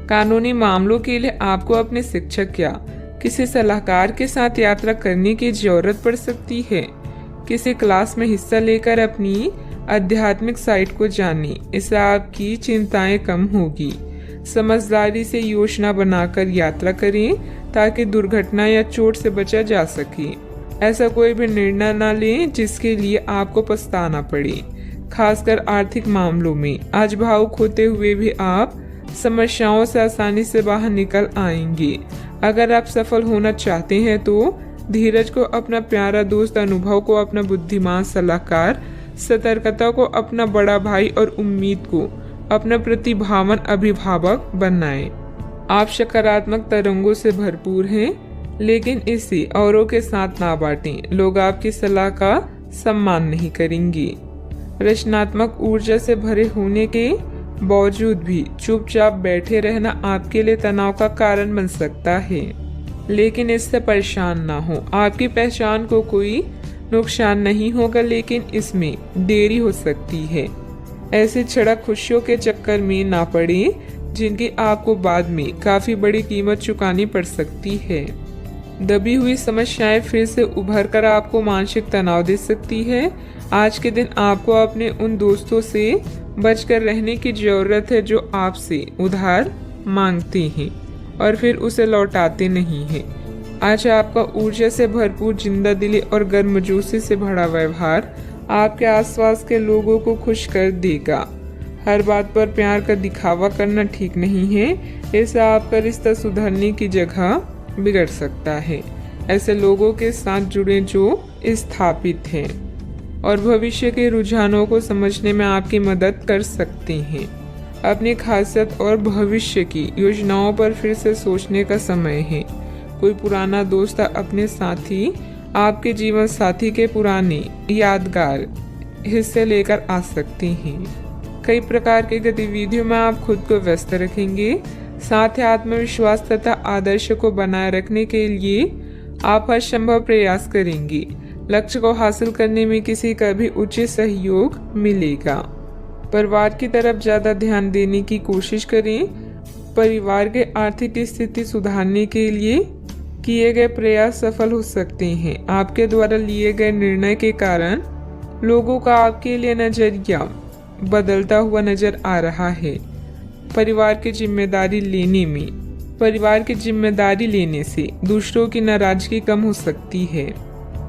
कानूनी मामलों के लिए आपको अपने शिक्षक या किसी सलाहकार के साथ यात्रा करने की जरूरत पड़ सकती है। किसी क्लास में हिस्सा लेकर अपनी आध्यात्मिक साइट को जानें, इससे आपकी चिंताएं कम होगी। समझदारी से योजना बनाकर यात्रा करें ताकि दुर्घटना या चोट से बचा जा सके। ऐसा कोई भी निर्णय न लें जिसके लिए आपको पछताना पड़े, खासकर आर्थिक मामलों में। आज भावुक होते हुए भी आप समस्याओं से आसानी से बाहर निकल आएंगे। अगर आप सफल होना चाहते हैं तो धीरज को अपना प्यारा दोस्त, अनुभव को अपना बुद्धिमान सलाहकार, सतर्कता को अपना बड़ा भाई और उम्मीद को अपना प्रतिभावान अभिभावक बनाएं। आप सकारात्मक तरंगों से भरपूर हैं, लेकिन इसे औरों के साथ ना बांटें। लोग आपकी सलाह का सम्मान नहीं करेंगे। रचनात्मक ऊर्जा से भरे होने के बावजूद भी चुपचाप बैठे रहना आपके लिए तनाव का कारण बन सकता है, लेकिन इससे परेशान ना हो। आपकी पहचान को कोई नुकसान नहीं होगा, लेकिन इसमें देरी हो सकती है। ऐसे क्षणिक खुशियों के चक्कर में ना पड़े जिनकी आपको बाद में काफी बड़ी कीमत चुकानी पड़ सकती है। दबी हुई समस्याएं फिर से उभर कर आपको मानसिक तनाव दे सकती है। आज के दिन आपको अपने उन दोस्तों से बचकर रहने की जरूरत है जो आपसे उधार मांगते हैं और फिर उसे लौटाते नहीं हैं। आज आपका ऊर्जा से भरपूर, जिंदा दिली और गर्मजोशी से भरा व्यवहार आपके आसपास के लोगों को खुश कर देगा। हर बात पर प्यार का दिखावा करना ठीक नहीं है, इससे आपका रिश्ता सुधरने की जगह बिगड़ सकता है। ऐसे लोगों के साथ जुड़े जो स्थापित हैं और भविष्य के रुझानों को समझने में आपकी मदद कर सकते हैं। अपनी खासियत और भविष्य की योजनाओं पर फिर से सोचने का समय है। कोई पुराना दोस्त अपने साथी आपके जीवन साथी के पुराने यादगार हिस्से लेकर आ सकते हैं। कई प्रकार की गतिविधियों में आप खुद को व्यस्त रखेंगे। साथ ही आत्मविश्वास तथा आदर्श को बनाए रखने के लिए आप हर संभव प्रयास करेंगे। लक्ष्य को हासिल करने में किसी का भी उचित सहयोग मिलेगा। परिवार की तरफ ज्यादा ध्यान देने की कोशिश करें। परिवार के आर्थिक स्थिति सुधारने के लिए किए गए प्रयास सफल हो सकते हैं। आपके द्वारा लिए गए निर्णय के कारण लोगों का आपके लिए नजरिया बदलता हुआ नजर आ रहा है। परिवार की जिम्मेदारी लेने से दूसरों की नाराजगी कम हो सकती है।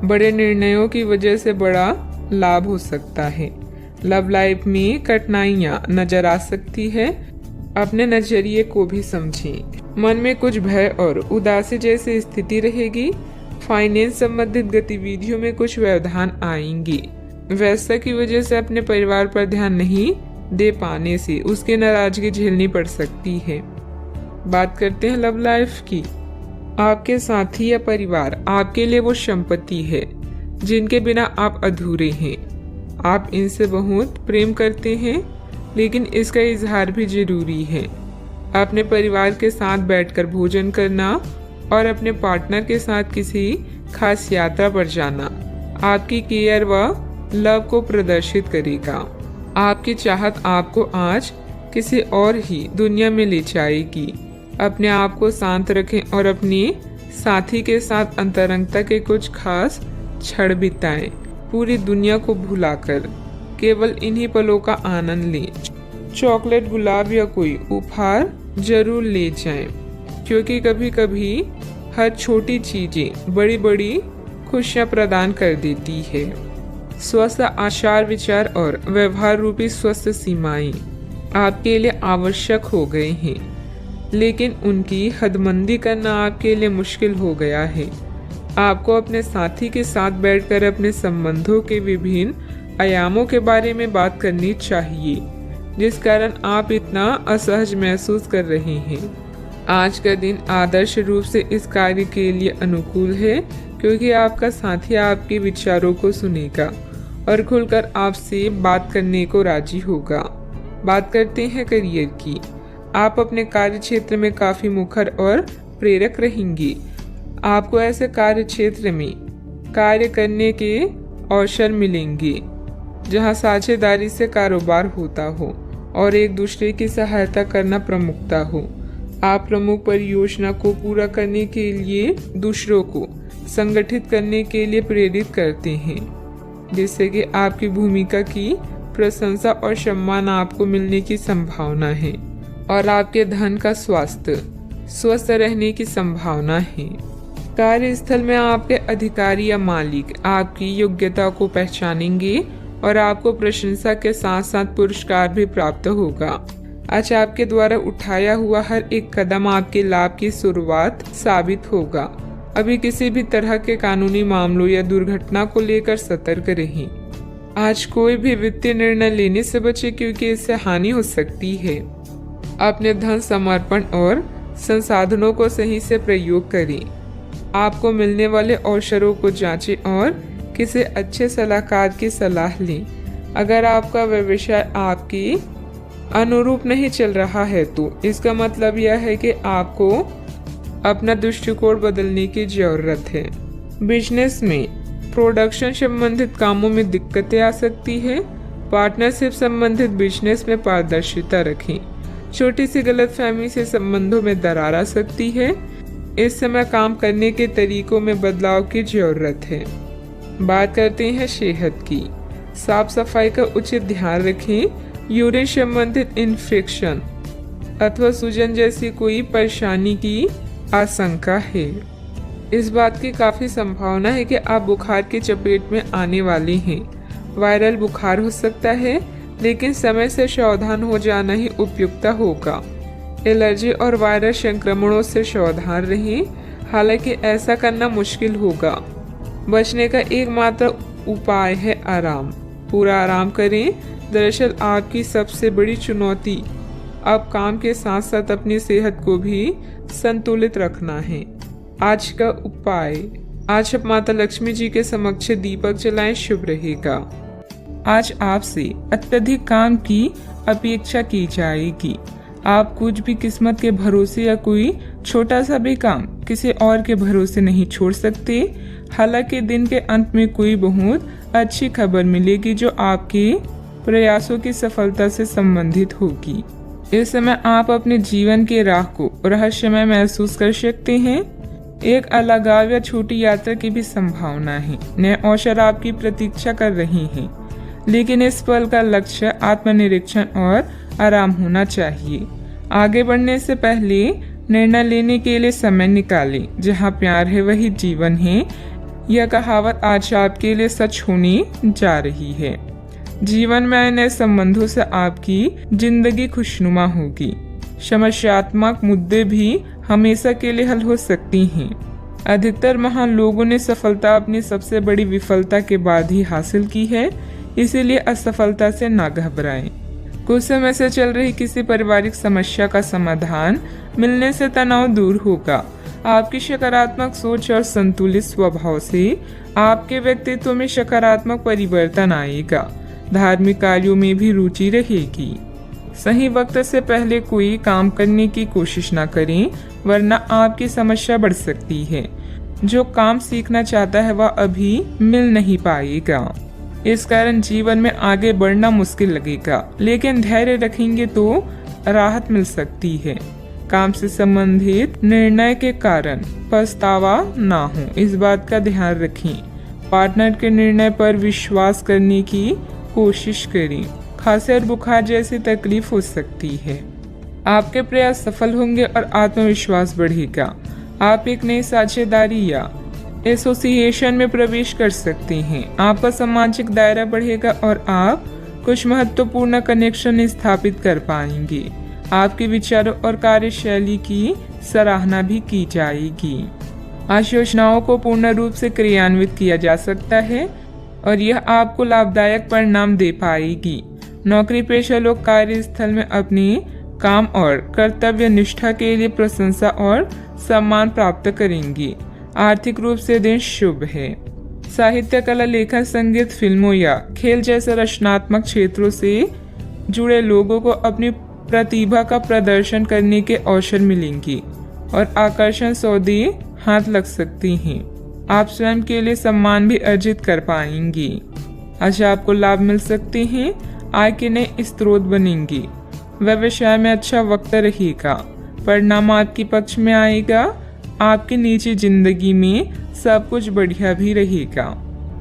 बड़े निर्णयों की वजह से बड़ा लाभ हो सकता है। लव लाइफ में कठिनाइयां नजर आ सकती है। अपने नजरिए को भी समझें। मन में कुछ भय और उदासी जैसी स्थिति रहेगी। फाइनेंस संबंधित गतिविधियों में कुछ व्यवधान आएंगे। व्यस्तता की वजह से अपने परिवार पर ध्यान नहीं दे पाने से उसकी नाराजगी झेलनी पड़ सकती है। बात करते हैं लव लाइफ की। आपके साथी या परिवार आपके लिए वो संपत्ति है जिनके बिना आप अधूरे हैं। आप इनसे बहुत प्रेम करते हैं, लेकिन इसका इजहार भी जरूरी है। अपने परिवार के साथ बैठकर भोजन करना और अपने पार्टनर के साथ किसी खास यात्रा पर जाना आपकी केयर व लव को प्रदर्शित करेगा। आपकी चाहत आपको आज किसी और ही दुनिया में ले जाएगी। अपने आप को शांत रखें और अपने साथी के साथ अंतरंगता के कुछ खास क्षण बिताएं। पूरी दुनिया को भुलाकर केवल इन्हीं पलों का आनंद लें। चॉकलेट, गुलाब या कोई उपहार जरूर ले जाएं, क्योंकि कभी कभी हर छोटी चीजें बड़ी बड़ी खुशियां प्रदान कर देती है। स्वस्थ आचार विचार और व्यवहार रूपी स्वस्थ सीमाएं आपके लिए आवश्यक हो गए हैं, लेकिन उनकी हदबंदी करना आपके लिए मुश्किल हो गया है। आपको अपने साथी के साथ बैठकर अपने संबंधों के विभिन्न आयामों के बारे में बात करनी चाहिए, जिस कारण आप इतना असहज महसूस कर रहे हैं। आज का दिन आदर्श रूप से इस कार्य के लिए अनुकूल है, क्योंकि आपका साथी आपके विचारों को सुनेगा और खुलकर आपसे बात करने को राजी होगा। बात करते हैं करियर की। आप अपने कार्य क्षेत्र में काफी मुखर और प्रेरक रहेंगे। आपको ऐसे कार्य क्षेत्र में कार्य करने के अवसर मिलेंगे जहां साझेदारी से कारोबार होता हो और एक दूसरे की सहायता करना प्रमुखता हो। आप प्रमुख परियोजना को पूरा करने के लिए दूसरों को संगठित करने के लिए प्रेरित करते हैं, जिससे कि आपकी भूमिका की प्रशंसा और सम्मान आपको मिलने की संभावना है और आपके धन का स्वास्थ्य स्वस्थ रहने की संभावना है। कार्यस्थल में आपके अधिकारी या मालिक आपकी योग्यता को पहचानेंगे और आपको प्रशंसा के साथ साथ पुरस्कार भी प्राप्त होगा। आज आपके द्वारा उठाया हुआ हर एक कदम आपके लाभ की शुरुआत साबित होगा। अभी किसी भी तरह के कानूनी मामलों या दुर्घटना को लेकर सतर्क रहें। आज कोई भी वित्तीय निर्णय लेने से बचे, क्योंकि इससे हानि हो सकती है। अपने धन समर्पण और संसाधनों को सही से प्रयोग करें। आपको मिलने वाले अवसरों को जांचें और किसी अच्छे सलाहकार की सलाह लें। अगर आपका व्यवसाय आपके अनुरूप नहीं चल रहा है तो इसका मतलब यह है कि आपको अपना दृष्टिकोण बदलने की जरूरत है। बिजनेस में प्रोडक्शन संबंधित कामों में दिक्कतें आ सकती है। पार्टनरशिप संबंधित बिजनेस में पारदर्शिता रखें। छोटी सी गलतफहमी से संबंधों में दरार आ सकती है। इस समय काम करने के तरीकों में बदलाव की जरूरत है। बात करते हैं सेहत की। साफ सफाई का उचित ध्यान रखें। यूरिन संबंधित इन्फेक्शन अथवा सूजन जैसी कोई परेशानी की आशंका है। इस बात की काफी संभावना है कि आप बुखार की चपेट में आने वाले हैं। वायरल बुखार हो सकता है, लेकिन समय से सावधान हो जाना ही उपयुक्त होगा। एलर्जी और वायरल संक्रमणों से सावधान रहें, हालांकि ऐसा करना मुश्किल होगा। बचने का एकमात्र उपाय है आराम। पूरा आराम करें। दरअसल आपकी सबसे बड़ी चुनौती अब काम के साथ साथ अपनी सेहत को भी संतुलित रखना है। आज का उपाय, आज आप माता लक्ष्मी जी के समक्ष दीपक जलाएं, शुभ रहेगा। आज आपसे अत्यधिक काम की अपेक्षा की जाएगी। आप कुछ भी किस्मत के भरोसे या कोई छोटा सा भी काम किसी और के भरोसे नहीं छोड़ सकते। हालांकि दिन के अंत में कोई बहुत अच्छी खबर मिलेगी जो आपके प्रयासों की सफलता से संबंधित होगी। इस समय आप अपने जीवन के राह को रहस्यमय महसूस कर सकते हैं। एक अलगाव या छोटी यात्रा की भी संभावना है। नए अवसर आपकी प्रतीक्षा कर रहे हैं, लेकिन इस पल का लक्ष्य आत्मनिरीक्षण और आराम होना चाहिए। आगे बढ़ने से पहले निर्णय लेने के लिए समय निकालें। जहाँ प्यार है वही जीवन है। यह कहावत आज आपके लिए सच होने जा रही है। जीवन में आए नए संबंधों से आपकी जिंदगी खुशनुमा होगी। समस्यात्मक मुद्दे भी हमेशा के लिए हल हो सकती हैं। अधिकतर महान लोगों ने सफलता अपनी सबसे बड़ी विफलता के बाद ही हासिल की है, इसीलिए असफलता से ना घबराएं। कुछ समय से चल रही किसी पारिवारिक समस्या का समाधान मिलने से तनाव दूर होगा। आपकी सकारात्मक सोच और संतुलित स्वभाव से आपके व्यक्तित्व में सकारात्मक परिवर्तन आएगा। धार्मिक कार्यों में भी रुचि रहेगी। सही वक्त से पहले कोई काम करने की कोशिश न करें, वरना आपकी समस्या बढ़ सकती है। जो काम सीखना चाहता है वह अभी मिल नहीं पाएगा। इस कारण जीवन में आगे बढ़ना मुश्किल लगेगा, लेकिन धैर्य रखेंगे तो राहत मिल सकती है। काम से संबंधित निर्णय के कारण पछतावा ना हो, इस बात का ध्यान रखें। पार्टनर के निर्णय पर विश्वास करने की कोशिश करें। खांसी और बुखार जैसी तकलीफ हो सकती है। आपके प्रयास सफल होंगे और आत्मविश्वास बढ़ेगा। आप एक नई साझेदारी या एसोसिएशन में प्रवेश कर सकते हैं। आपका सामाजिक दायरा बढ़ेगा और आप कुछ महत्वपूर्ण कनेक्शन स्थापित कर पाएंगे। आपके विचारों और कार्यशैली की सराहना भी की जाएगी। आज योजनाओं को पूर्ण रूप से क्रियान्वित किया जा सकता है और यह आपको लाभदायक परिणाम दे पाएगी। नौकरी पेशा लोग कार्यस्थल में अपनी काम और कर्तव्य निष्ठा के लिए प्रशंसा और सम्मान प्राप्त करेंगे। आर्थिक रूप से दिन शुभ है। साहित्य, कला, लेखन, संगीत, फिल्मों या खेल जैसे रचनात्मक क्षेत्रों से जुड़े लोगों को अपनी प्रतिभा का प्रदर्शन करने के अवसर मिलेंगे और आकर्षण सौदे हाथ लग सकती हैं। आप स्वयं के लिए सम्मान भी अर्जित कर पाएंगे। आज आपको लाभ मिल सकते हैं। आय के नए स्रोत बनेंगे। व्यवसाय में अच्छा वक्त रहेगा। परिणाम आपके पक्ष में आएगा। आपकी निजी जिंदगी में सब कुछ बढ़िया भी रहेगा।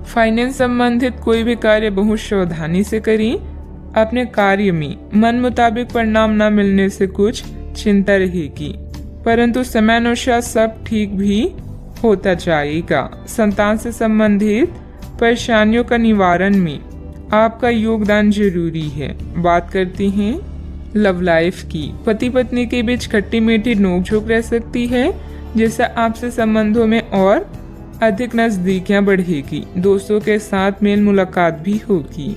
फाइनेंस संबंधित कोई भी कार्य बहुत सावधानी से करें। अपने कार्य में मन मुताबिक परिणाम न मिलने से कुछ चिंता रहेगी, परंतु समयानुसार सब ठीक भी होता जाएगा। संतान से संबंधित परेशानियों का निवारण में आपका योगदान जरूरी है। बात करते हैं लव लाइफ की। पति पत्नी के बीच खट्टी मीठी नोकझोंक रह सकती है, जिससे आपसे संबंधों में और अधिक नजदीकियां बढ़ेगी। दोस्तों के साथ मेल मुलाकात भी होगी।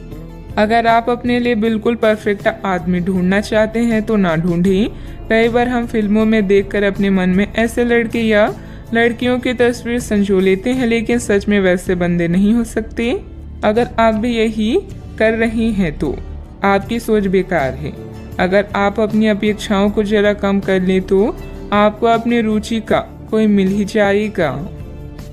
अगर आप अपने लिए बिल्कुल परफेक्ट आदमी ढूंढना चाहते हैं तो ना ढूंढें। कई बार हम फिल्मों में देखकर अपने मन में ऐसे लड़के या लड़कियों की तस्वीर संजो लेते हैं, लेकिन सच में वैसे बंदे नहीं हो सकते। अगर आप भी यही कर रहे हैं तो आपकी सोच बेकार है। अगर आप अपनी अपेक्षाओं को जरा कम कर लें तो आपको अपनी रुचि का कोई मिल ही जाएगा।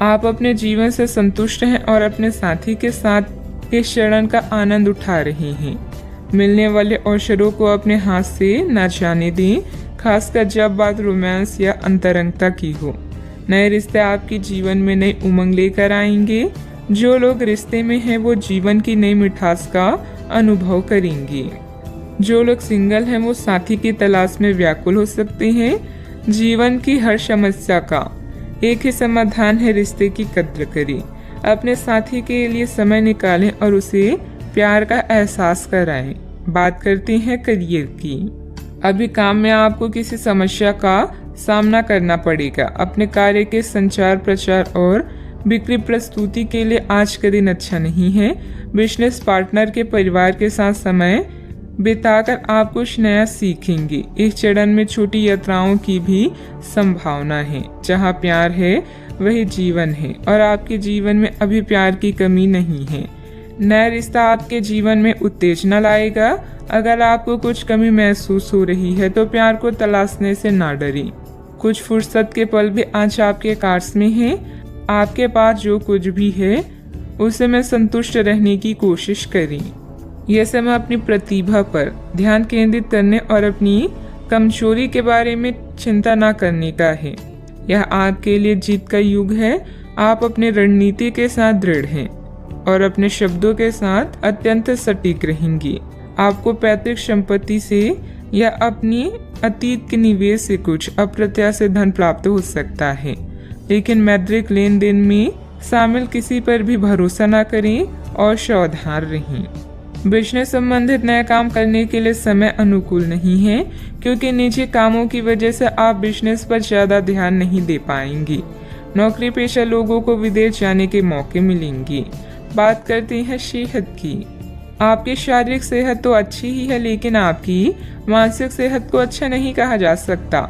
आप अपने जीवन से संतुष्ट हैं और अपने साथी के साथ इस क्षण का आनंद उठा रहे हैं। मिलने वाले अवसरों को अपने हाथ से न जाने दें, खासकर जब बात रोमांस या अंतरंगता की हो। नए रिश्ते आपके जीवन में नई उमंग लेकर आएंगे। जो लोग रिश्ते में हैं वो जीवन की नई मिठास का अनुभव करेंगे। जो लोग सिंगल हैं वो साथी की तलाश में व्याकुल हो सकते हैं। जीवन की हर समस्या का एक ही समाधान है, रिश्ते की कद्र करें। अपने साथी के लिए समय निकालें और उसे प्यार का एहसास कराएं। बात करते हैं करियर की। अभी काम में आपको किसी समस्या का सामना करना पड़ेगा। अपने कार्य के संचार प्रचार और बिक्री प्रस्तुति के लिए आज का दिन अच्छा नहीं है। बिजनेस पार्टनर के परिवार के साथ समय बिताकर आप कुछ नया सीखेंगे। इस चरण में छोटी यात्राओं की भी संभावना है। जहां प्यार है वही जीवन है और आपके जीवन में अभी प्यार की कमी नहीं है। नया रिश्ता आपके जीवन में उत्तेजना लाएगा। अगर आपको कुछ कमी महसूस हो रही है तो प्यार को तलाशने से ना डरें। कुछ फुर्सत के पल भी आज आपके कार्स में हैं। आपके पास जो कुछ भी है उसे में संतुष्ट रहने की कोशिश करें। यह समय अपनी प्रतिभा पर ध्यान केंद्रित करने और अपनी कमजोरी के बारे में चिंता न करने का है। यह आपके लिए जीत का युग है। आप अपनी रणनीति के साथ दृढ़ हैं और अपने शब्दों के साथ अत्यंत सटीक रहेंगे। आपको पैतृक संपत्ति से या अपनी अतीत के निवेश से कुछ अप्रत्याशित धन प्राप्त हो सकता है, लेकिन मौद्रिक लेन देन में शामिल किसी पर भी भरोसा न करें और सावधान रहें। बिजनेस संबंधित नया काम करने के लिए समय अनुकूल नहीं है, क्योंकि निजी कामों की वजह से आप बिजनेस पर ज्यादा ध्यान नहीं दे पाएंगे। नौकरी पेशा लोगों को विदेश जाने के मौके मिलेंगे। बात करते हैं सेहत की। आपकी शारीरिक सेहत तो अच्छी ही है, लेकिन आपकी मानसिक सेहत को अच्छा नहीं कहा जा सकता।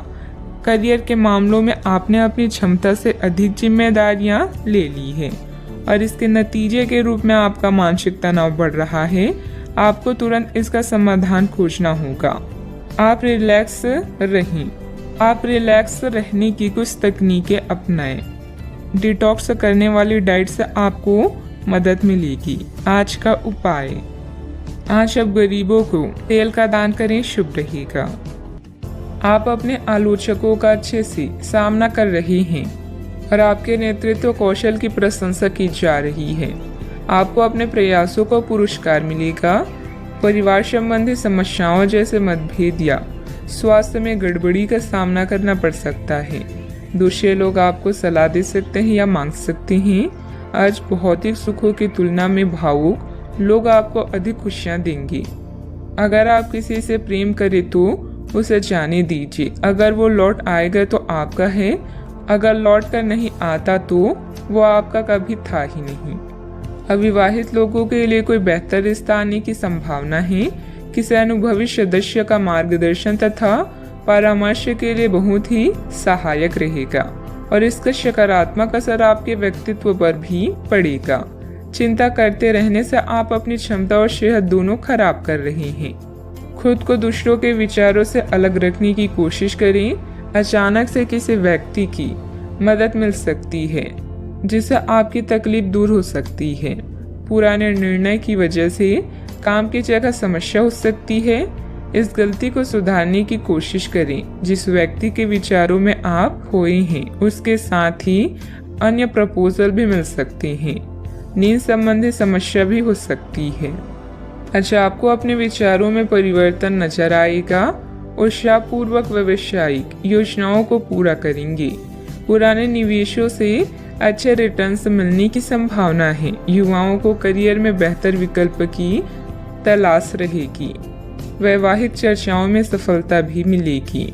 करियर के मामलों में आपने अपनी क्षमता से अधिक जिम्मेदारियां ले ली है और इसके नतीजे के रूप में आपका मानसिक तनाव बढ़ रहा है। आपको तुरंत इसका समाधान खोजना होगा। आप रिलैक्स रहें। आप रिलैक्स रहने की कुछ तकनीकें अपनाएं। डिटॉक्स करने वाली डाइट से आपको मदद मिलेगी। आज का उपाय, आज आप गरीबों को तेल का दान करें, शुभ रहेगा। आप अपने आलोचकों का अच्छे से सामना कर रहे हैं और आपके नेतृत्व कौशल की प्रशंसा की जा रही है। आपको अपने प्रयासों को पुरस्कार मिलेगा। परिवार संबंधी समस्याओं जैसे मतभेद या स्वास्थ्य में गड़बड़ी का सामना करना पड़ सकता है। दूसरे लोग आपको सलाह दे सकते हैं या मांग सकते हैं। आज भौतिक सुखों की तुलना में भावुक लोग आपको अधिक खुशियां देंगे। अगर आप किसी से प्रेम करें तो उसे जाने दीजिए। अगर वो लौट आएगा तो आपका है, अगर लौट कर नहीं आता तो वो आपका कभी था ही नहीं। अविवाहित लोगों के लिए कोई बेहतर रिश्ता आने की संभावना है। किसी अनुभवी सदस्य का मार्गदर्शन तथा परामर्श के लिए बहुत ही सहायक रहेगा और इसका सकारात्मक असर आपके व्यक्तित्व पर भी पड़ेगा। चिंता करते रहने से आप अपनी क्षमता और सेहत दोनों खराब कर रहे हैं। खुद को दूसरों के विचारों से अलग रखने की कोशिश करें। अचानक से किसी व्यक्ति की मदद मिल सकती है जिससे आपकी तकलीफ दूर हो सकती है। पुराने निर्णय की वजह से काम की जगह समस्या हो सकती है। इस गलती को सुधारने की कोशिश करें। जिस व्यक्ति के विचारों में आप खोए हैं उसके साथ ही अन्य प्रपोजल भी मिल सकते हैं। नींद संबंधी समस्या भी हो सकती है। अच्छा, आपको अपने विचारों में परिवर्तन नजर आएगा। उत्साहपूर्वक व्यावसायिक योजनाओं को पूरा करेंगे। पुराने निवेशों से अच्छे रिटर्न्स मिलने की संभावना है। युवाओं को करियर में बेहतर विकल्प की तलाश रहेगी। वैवाहिक चर्चाओं में सफलता भी मिलेगी।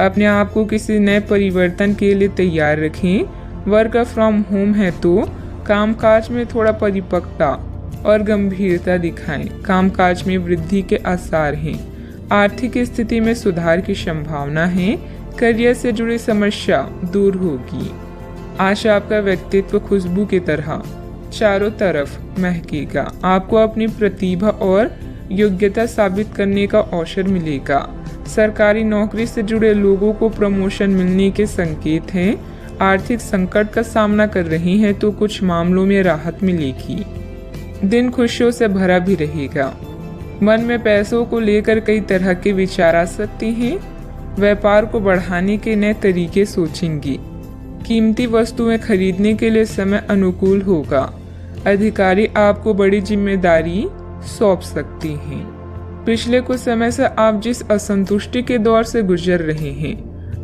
अपने आप को किसी नए परिवर्तन के लिए तैयार रखें। वर्क फ्रॉम होम है तो कामकाज में थोड़ा परिपक्वता और गंभीरता दिखाएं। कामकाज में वृद्धि के आसार हैं। आर्थिक स्थिति में सुधार की संभावना है। करियर से जुड़ी समस्या दूर होगी। आज आपका व्यक्तित्व खुशबू की तरह चारों तरफ महकेगा। आपको अपनी प्रतिभा और योग्यता साबित करने का अवसर मिलेगा। सरकारी नौकरी से जुड़े लोगों को प्रमोशन मिलने के संकेत हैं। आर्थिक संकट का सामना कर रही हैं तो कुछ मामलों में राहत मिलेगी। दिन खुशियों से भरा भी रहेगा। मन में पैसों को लेकर कई तरह के विचार आ सकते हैं। व्यापार को बढ़ाने के नए तरीके सोचेंगी। कीमती वस्तुएं खरीदने के लिए समय अनुकूल होगा। अधिकारी आपको बड़ी जिम्मेदारी सौंप सकती हैं। पिछले कुछ समय से आप जिस असंतुष्टि के दौर से गुजर रहे हैं,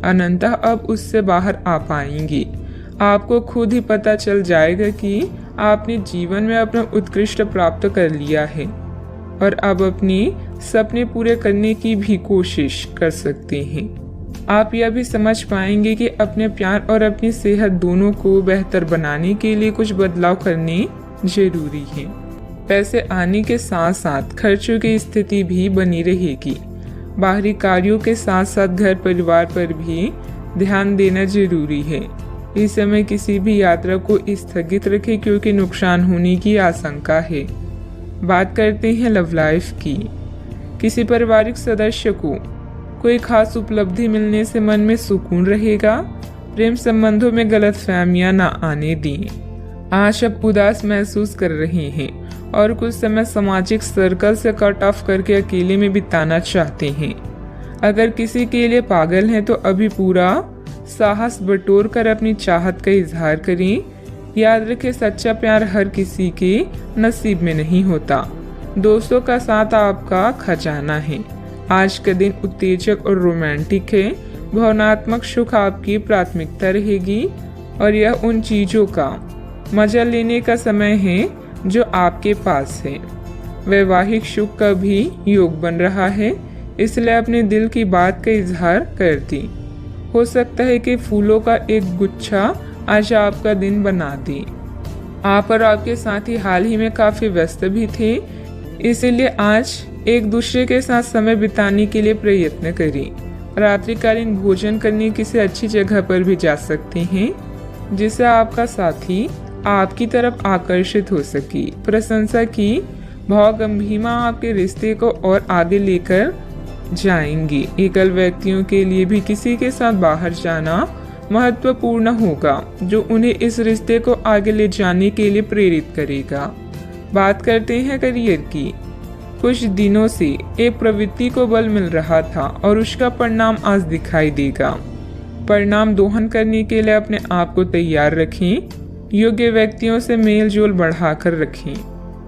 अनंतः अब उससे बाहर आ पाएंगे। आपको खुद ही पता चल जाएगा कि आपने जीवन में अपना उत्कृष्ट प्राप्त कर लिया है और अब अपने सपने पूरे करने की भी कोशिश कर सकते हैं। आप यह भी समझ पाएंगे कि अपने प्यार और अपनी सेहत दोनों को बेहतर बनाने के लिए कुछ बदलाव करने जरूरी है। पैसे आने के साथ साथ खर्चों की स्थिति भी बनी रहेगी। बाहरी कार्यों के साथ साथ घर परिवार पर भी ध्यान देना जरूरी है। इस समय किसी भी यात्रा को स्थगित रखें क्योंकि नुकसान होने की आशंका है। बात करते हैं लव लाइफ की। किसी पारिवारिक सदस्य को कोई खास उपलब्धि मिलने से मन में सुकून रहेगा। प्रेम संबंधों में गलतफहमियां न आने दें। आज आप उदास महसूस कर रहे हैं और कुछ समय सामाजिक सर्कल से कट ऑफ करके अकेले में बिताना चाहते हैं। अगर किसी के लिए पागल हैं तो अभी पूरा साहस बटोर कर अपनी चाहत का इजहार करें। याद रखें, सच्चा प्यार हर किसी के नसीब में नहीं होता। दोस्तों का साथ आपका खजाना है। आज का दिन उत्तेजक और रोमांटिक है। भावनात्मक सुख आपकी प्राथमिकता रहेगी और यह उन चीजों का मजा लेने का समय है जो आपके पास है। वैवाहिक सुख का भी योग बन रहा है, इसलिए अपने दिल की बात का इजहार कर दी। हो सकता है कि फूलों का एक गुच्छा आज आपका दिन बना दे। आप और आपके साथी हाल ही में काफी व्यस्त भी थे, इसीलिए आज एक दूसरे के साथ समय बिताने के लिए प्रयत्न करें। रात्रिकालीन भोजन करने किसी अच्छी जगह पर भी जा सकते हैं जिससे आपका साथी आपकी तरफ आकर्षित हो सके। प्रशंसा की भावगंभीरता आपके रिश्ते को और आगे लेकर जाएंगी। एकल व्यक्तियों के लिए भी किसी के साथ बाहर जाना महत्वपूर्ण होगा जो उन्हें इस रिश्ते को आगे ले जाने के लिए प्रेरित करेगा। बात करते हैं करियर की। कुछ दिनों से एक प्रवृत्ति को बल मिल रहा था और उसका परिणाम आज दिखाई देगा। परिणाम दोहन करने के लिए अपने आप को तैयार रखें। योग्य व्यक्तियों से मेल जोल बढ़ाकर रखें।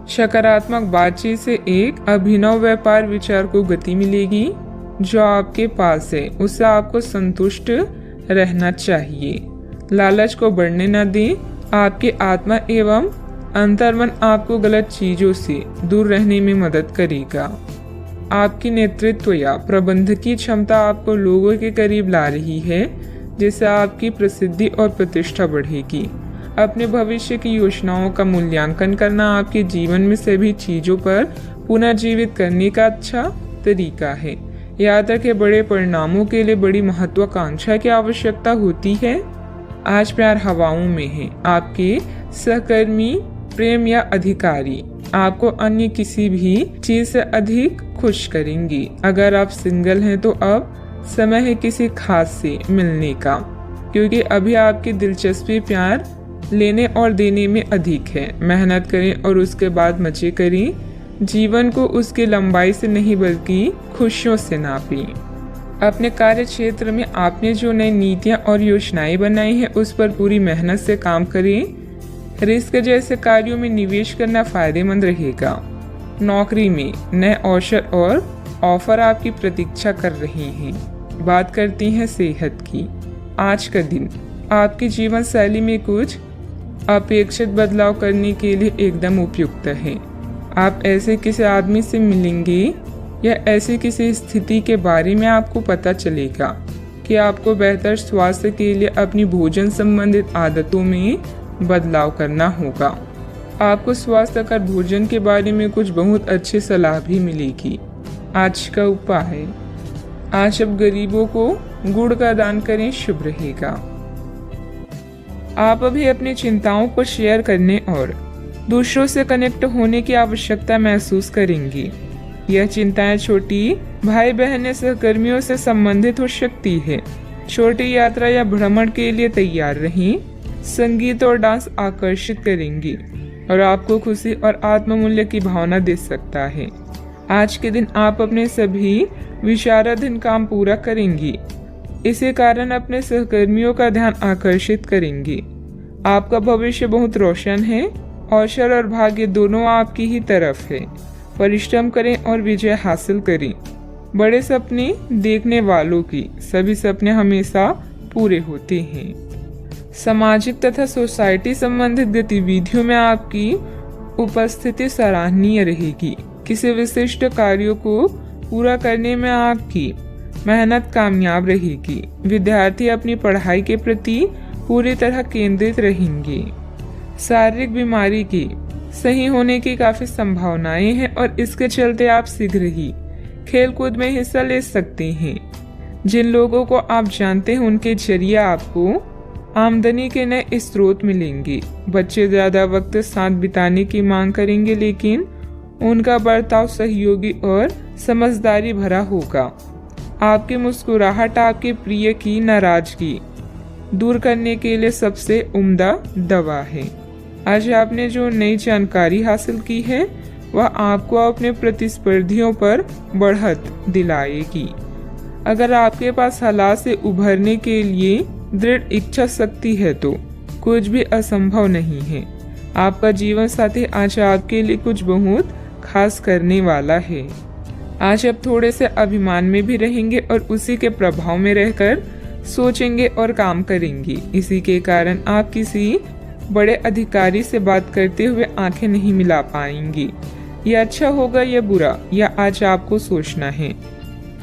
सकारात्मक बातचीत से एक अभिनव व्यापार विचार को गति मिलेगी। जो आपके पास है उससे आपको संतुष्ट रहना चाहिए। लालच को बढ़ने न दें। आपकी आत्मा एवं अंतर्मन आपको गलत चीजों से दूर रहने में मदद करेगा। आपकी नेतृत्व या प्रबंधकीय क्षमता आपको लोगों के करीब ला रही है, जिससे आपकी प्रसिद्धि और प्रतिष्ठा बढ़ेगी। अपने भविष्य की योजनाओं का मूल्यांकन करना आपके जीवन में सभी चीजों पर पुनर्जीवित करने का अच्छा तरीका है। याद रखें, बड़े परिणामों के लिए बड़ी महत्वाकांक्षा की आवश्यकता होती है। आज प्यार हवाओं में है। आपके सहकर्मी, प्रेम या अधिकारी आपको अन्य किसी भी चीज से अधिक खुश करेंगी। अगर आप सिंगल हैं तो अब समय है किसी खास से मिलने का, क्योंकि अभी आपकी दिलचस्पी प्यार लेने और देने में अधिक है। मेहनत करें और उसके बाद मजे करें। जीवन को उसकी लंबाई से नहीं बल्कि खुशियों से नापें। अपने कार्य क्षेत्र में आपने जो नई नीतियां और योजनाएं बनाई हैं उस पर पूरी मेहनत से काम करें। रिस्क जैसे कार्यों में निवेश करना फायदेमंद रहेगा। नौकरी में नए अवसर और ऑफर आपकी प्रतीक्षा कर रहे हैं। बात करते हैं सेहत की। आज का दिन आपकी जीवन शैली में कुछ अपेक्षित बदलाव करने के लिए एकदम उपयुक्त है। आप ऐसे किसी आदमी से मिलेंगे या ऐसी किसी स्थिति के बारे में आपको पता चलेगा कि आपको बेहतर स्वास्थ्य के लिए अपनी भोजन संबंधित आदतों में बदलाव करना होगा। आपको स्वास्थ्यकर भोजन के बारे में कुछ बहुत अच्छी सलाह भी मिलेगी। आज का उपाय, आज आप गरीबों को गुड़ का दान करें, शुभ रहेगा। आप अभी अपनी चिंताओं को शेयर करने और दूसरों से कनेक्ट होने की आवश्यकता महसूस करेंगी। यह चिंताएं छोटी भाई बहन या सहकर्मियों से संबंधित हो सकती है। छोटी यात्रा या भ्रमण के लिए तैयार रहें। संगीत और डांस आकर्षित करेंगी और आपको खुशी और आत्ममूल्य की भावना दे सकता है। आज के दिन आप अपने सभी विचाराधीन काम पूरा करेंगी। इसी कारण अपने सहकर्मियों का ध्यान आकर्षित करेंगे। आपका भविष्य बहुत रोशन है। अवसर और भाग्य दोनों आपकी ही तरफ है। परिश्रम करें और विजय हासिल करें। बड़े सपने देखने वालों की सभी सपने हमेशा पूरे होते हैं। सामाजिक तथा सोसाइटी संबंधित गतिविधियों में आपकी उपस्थिति सराहनीय रहेगी। किसी विशिष्ट कार्यों को पूरा करने में आपकी मेहनत कामयाब रहेगी। विद्यार्थी अपनी पढ़ाई के प्रति पूरी तरह केंद्रित रहेंगे। शारीरिक बीमारी की सही होने की काफी संभावनाएं हैं और इसके चलते आप शीघ्र ही खेलकूद में हिस्सा ले सकते हैं। जिन लोगों को आप जानते हैं उनके जरिए आपको आमदनी के नए स्रोत मिलेंगे। बच्चे ज्यादा वक्त साथ बिताने की मांग करेंगे, लेकिन उनका बर्ताव सहयोगी और समझदारी भरा होगा। आपकी मुस्कुराहट आपके प्रिय की नाराजगी दूर करने के लिए सबसे उम्दा दवा है। आज आपने जो नई जानकारी हासिल की है वह आपको अपने प्रतिस्पर्धियों पर बढ़त दिलाएगी। अगर आपके पास हालात से उभरने के लिए दृढ़ इच्छा शक्ति है तो कुछ भी असंभव नहीं है। आपका जीवन साथी आज आपके लिए कुछ बहुत खास करने वाला है। आज आप थोड़े से अभिमान में भी रहेंगे और उसी के प्रभाव में रहकर सोचेंगे और काम करेंगे। इसी के कारण आप किसी बड़े अधिकारी से बात करते हुए आंखें नहीं मिला पाएंगी। यह अच्छा होगा या बुरा, यह आज आपको सोचना है।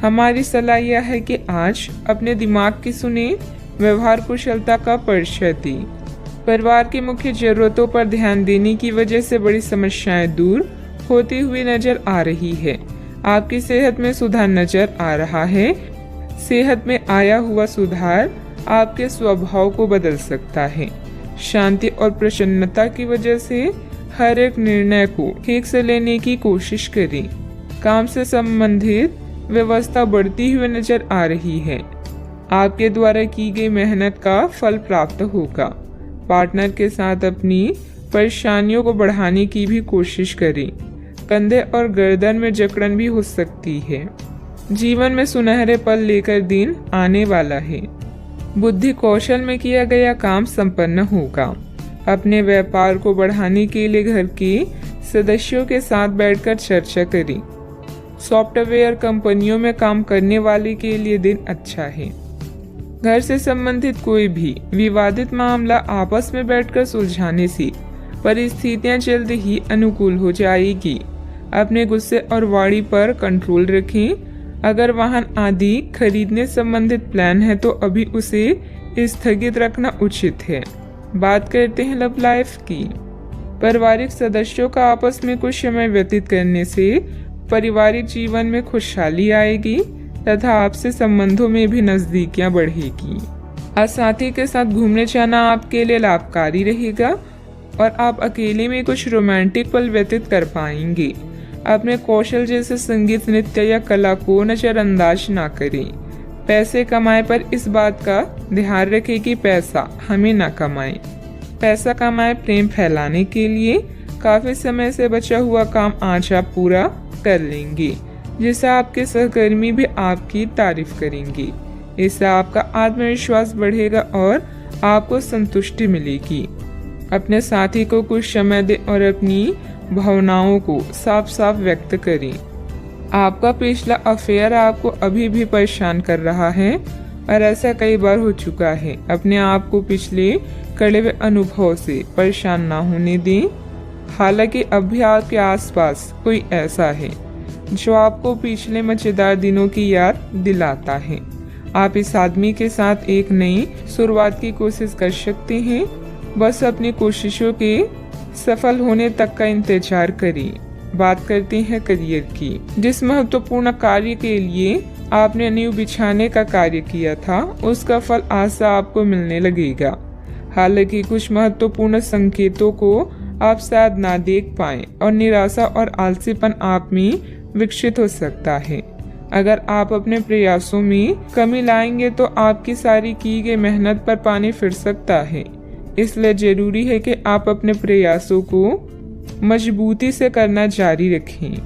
हमारी सलाह यह है कि आज अपने दिमाग की सुने, व्यवहार कुशलता का परिचय दें। परिवार की मुख्य जरूरतों पर ध्यान देने की वजह से बड़ी समस्याएं दूर होती हुई नजर आ रही है। आपकी सेहत में सुधार नजर आ रहा है। सेहत में आया हुआ सुधार आपके स्वभाव को बदल सकता है। शांति और प्रसन्नता की वजह से हर एक निर्णय को ठीक से लेने की कोशिश करें। काम से संबंधित व्यवस्था बढ़ती हुई नजर आ रही है। आपके द्वारा की गई मेहनत का फल प्राप्त होगा। पार्टनर के साथ अपनी परेशानियों को बढ़ाने की भी कोशिश करें। कंधे और गर्दन में जकड़न भी हो सकती है। जीवन में सुनहरे पल लेकर दिन आने वाला है। बुद्धि कौशल में किया गया काम संपन्न होगा। अपने व्यापार को बढ़ाने के लिए घर के सदस्यों के साथ बैठकर चर्चा करें। सॉफ्टवेयर कंपनियों में काम करने वाले के लिए दिन अच्छा है। घर से संबंधित कोई भी विवादित मामला आपस में बैठकर सुलझाने से परिस्थितियां जल्द ही अनुकूल हो जाएगी। अपने गुस्से और वाणी पर कंट्रोल रखें। अगर वाहन आदि खरीदने संबंधित प्लान है तो अभी उसे स्थगित रखना उचित है। बात करते हैं लव लाइफ की। पारिवारिक सदस्यों का आपस में कुछ समय व्यतीत करने से पारिवारिक जीवन में खुशहाली आएगी तथा आपसे संबंधों में भी नजदीकियां बढ़ेगी। आज साथी के साथ घूमने जाना आपके लिए लाभकारी रहेगा और आप अकेले में कुछ रोमांटिक पल व्यतीत कर पाएंगे। अपने कौशल जैसे संगीत, नृत्य या कला को नजरअंदाज ना करें। पैसे कमाए पर इस बात का ध्यान रखें कि पैसा हमें ना कमाए। पैसा कमाए प्रेम फैलाने के लिए, काफी समय से बचा हुआ काम आज आप पूरा कर लेंगे, जिससे आपके सहकर्मी भी आपकी तारीफ करेंगे। इससे आपका आत्मविश्वास बढ़ेगा और आपको संतुष्टि मिलेगी। अपने साथी को कुछ समय दें और अपनी भावनाओं को साफ साफ व्यक्त करें। आपका पिछला अफेयर आपको अभी भी परेशान कर रहा है और ऐसा कई बार हो चुका है। अपने आप को पिछले कड़े हुए अनुभव से परेशान ना होने दें। हालांकि अब भी आपके आसपास कोई ऐसा है जो आपको पिछले मजेदार दिनों की याद दिलाता है। आप इस आदमी के साथ एक नई शुरुआत की कोशिश कर सकते हैं। बस अपनी कोशिशों के सफल होने तक का इंतजार करें। बात करते हैं करियर की। जिस महत्वपूर्ण कार्य के लिए आपने नींव बिछाने का कार्य किया था, उसका फल आज से आपको मिलने लगेगा। हालांकि कुछ महत्वपूर्ण संकेतों को आप शायद ना देख पाएं और निराशा और आलसीपन आप में विकसित हो सकता है। अगर आप अपने प्रयासों में कमी लाएंगे तो आपकी सारी की गई मेहनत पर पानी फिर सकता है। इसलिए जरूरी है कि आप अपने प्रयासों को मजबूती से करना जारी रखें।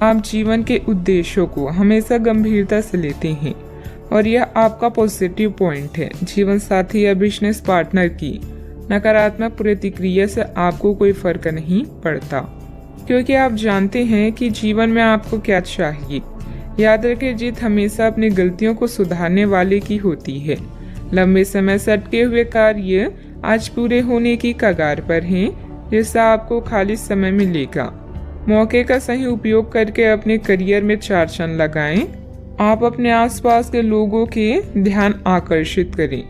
आप जीवन के उद्देश्यों को हमेशा गंभीरता से लेते हैं और यह आपका पॉजिटिव पॉइंट है। जीवन साथी या बिजनेस पार्टनर की नकारात्मक प्रतिक्रिया से आपको कोई फर्क नहीं पड़ता, क्योंकि आप जानते हैं कि जीवन में आपको क्या चाहिए। याद रखें, जीत हमेशा अपनी गलतियों को सुधारने वाले की होती है। लंबे समय से अटके हुए कार्य आज पूरे होने की कगार पर हैं, जिससे आपको खाली समय मिलेगा। मौके का सही उपयोग करके अपने करियर में 4 चांद लगाएं। आप अपने आसपास के लोगों के ध्यान आकर्षित करें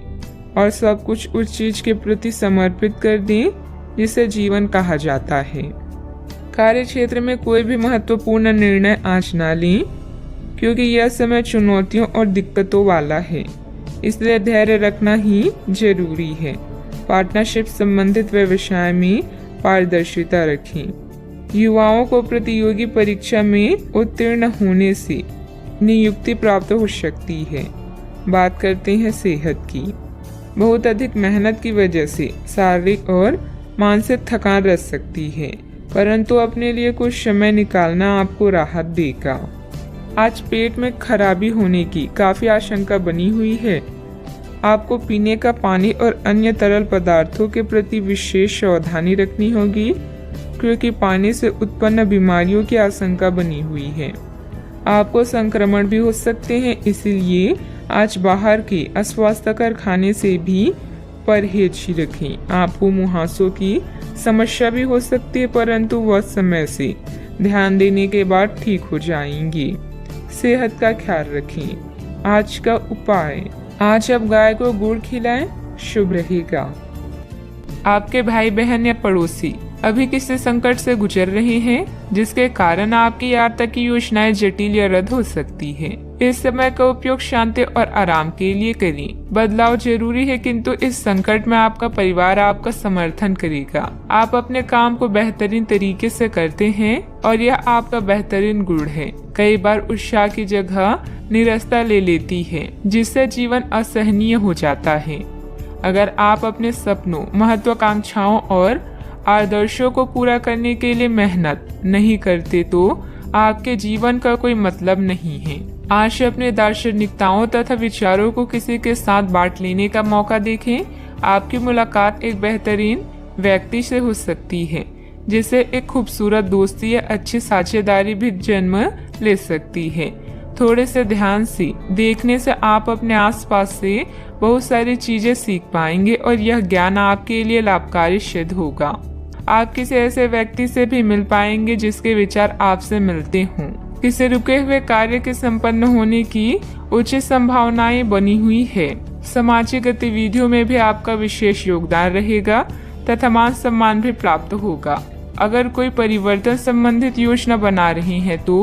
और सब कुछ उस चीज के प्रति समर्पित कर दें जिसे जीवन कहा जाता है। कार्य क्षेत्र में कोई भी महत्वपूर्ण निर्णय आज ना लें, क्योंकि यह समय चुनौतियों और दिक्कतों वाला है। इसलिए धैर्य रखना ही जरूरी है। पार्टनरशिप संबंधित व्यवसाय में पारदर्शिता रखें। युवाओं को प्रतियोगी परीक्षा में उत्तीर्ण होने से नियुक्ति प्राप्त हो सकती है। बात करते हैं सेहत की। बहुत अधिक मेहनत की वजह से शारीरिक और मानसिक थकान रह सकती है, परंतु अपने लिए कुछ समय निकालना आपको राहत देगा। आज पेट में खराबी होने की काफी आशंका बनी हुई है। आपको पीने का पानी और अन्य तरल पदार्थों के प्रति विशेष सावधानी रखनी होगी, क्योंकि पानी से उत्पन्न बीमारियों की आशंका बनी हुई है। आपको संक्रमण भी हो सकते हैं, इसीलिए आज बाहर के अस्वास्थ्यकर खाने से भी परहेज रखें। आपको मुहासों की समस्या भी हो सकती है, परंतु वह समय से ध्यान देने के बाद ठीक हो जाएंगी। सेहत का ख्याल रखें। आज का उपाय, आज आप गाय को गुड़ खिलाएं, शुभ रहेगा। आपके भाई बहन या पड़ोसी अभी किसी संकट से गुजर रहे हैं, जिसके कारण आपकी यात्रा की योजनाएं जटिल या रद्द हो सकती है। इस समय का उपयोग शांति और आराम के लिए करें। बदलाव जरूरी है, किंतु इस संकट में आपका परिवार आपका समर्थन करेगा। आप अपने काम को बेहतरीन तरीके से करते हैं और यह आपका बेहतरीन गुण है। कई बार उत्साह की जगह निराशा ले लेती है, जिससे जीवन असहनीय हो जाता है। अगर आप अपने सपनों, महत्वाकांक्षाओं और आदर्शों को पूरा करने के लिए मेहनत नहीं करते तो आपके जीवन का कोई मतलब नहीं है। आज अपने दार्शनिकताओं तथा विचारों को किसी के साथ बांट लेने का मौका देखें। आपकी मुलाकात एक बेहतरीन व्यक्ति से हो सकती है, जिससे एक खूबसूरत दोस्ती या अच्छी साझेदारी भी जन्म ले सकती है। थोड़े से ध्यान से देखने से आप अपने आसपास से बहुत सारी चीजें सीख पाएंगे और यह ज्ञान आपके लिए लाभकारी सिद्ध होगा। आप किसी ऐसे व्यक्ति से भी मिल पाएंगे जिसके विचार आपसे मिलते हों। किसी रुके हुए कार्य के संपन्न होने की उचित संभावनाएं बनी हुई है। सामाजिक गतिविधियों में भी आपका विशेष योगदान रहेगा तथा मान सम्मान भी प्राप्त होगा। अगर कोई परिवर्तन संबंधित योजना बना रहे हैं तो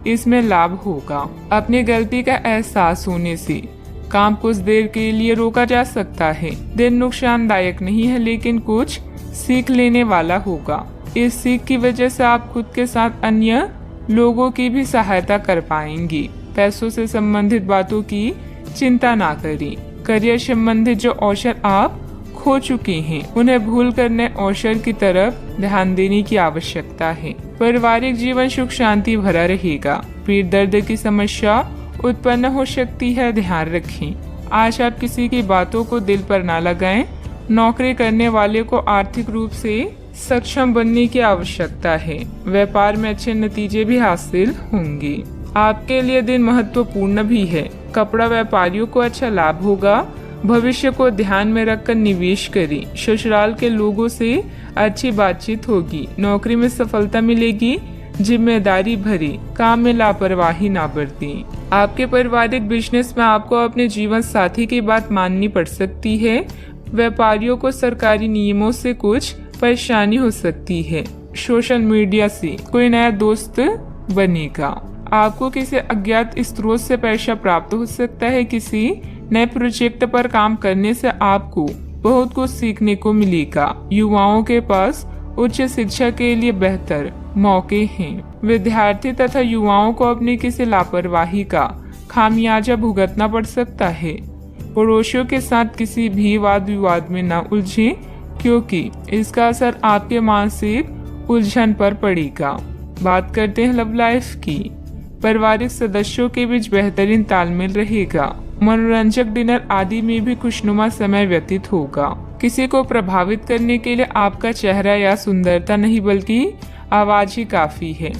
इसमें लाभ होगा। अपनी गलती का एहसास होने से काम कुछ देर के लिए रोका जा सकता है। दिन नुकसानदायक नहीं है, लेकिन कुछ सीख लेने वाला होगा। इस सीख की वजह से आप खुद के साथ अन्य लोगों की भी सहायता कर पाएंगे। पैसों से संबंधित बातों की चिंता ना करें। करियर संबंधित जो अवसर आप खो चुके हैं उन्हें भूल कर नए अवसर की तरफ ध्यान देने की आवश्यकता है। पारिवारिक जीवन सुख शांति भरा रहेगा। पीठ दर्द की समस्या उत्पन्न हो सकती है, ध्यान रखें। आज आप किसी की बातों को दिल पर ना लगाएं। नौकरी करने वाले को आर्थिक रूप से सक्षम बनने की आवश्यकता है। व्यापार में अच्छे नतीजे भी हासिल होंगे। आपके लिए दिन महत्वपूर्ण भी है। कपड़ा व्यापारियों को अच्छा लाभ होगा। भविष्य को ध्यान में रखकर निवेश करें। ससुराल के लोगों से अच्छी बातचीत होगी। नौकरी में सफलता मिलेगी। जिम्मेदारी भरे काम में लापरवाही ना बरतें। आपके पारिवारिक बिजनेस में आपको अपने जीवन साथी की बात माननी पड़ सकती है। व्यापारियों को सरकारी नियमों से कुछ परेशानी हो सकती है। सोशल मीडिया से कोई नया दोस्त बनेगा। आपको किसी अज्ञात स्रोत से पैसा प्राप्त हो सकता है। किसी नए प्रोजेक्ट पर काम करने से आपको बहुत कुछ सीखने को मिलेगा। युवाओं के पास उच्च शिक्षा के लिए बेहतर मौके हैं। विद्यार्थी तथा युवाओं को अपनी किसी लापरवाही का खामियाजा भुगतना पड़ सकता है। पड़ोसियों के साथ किसी भी वाद विवाद में न उलझें, क्योंकि इसका असर आपके मानसिक उलझन पर पड़ेगा। बात करते हैं लव लाइफ की। पारिवारिक सदस्यों के बीच बेहतरीन तालमेल रहेगा। मनोरंजक डिनर आदि में भी खुशनुमा समय व्यतीत होगा। किसी को प्रभावित करने के लिए आपका चेहरा या सुंदरता नहीं बल्कि आवाज ही काफी है।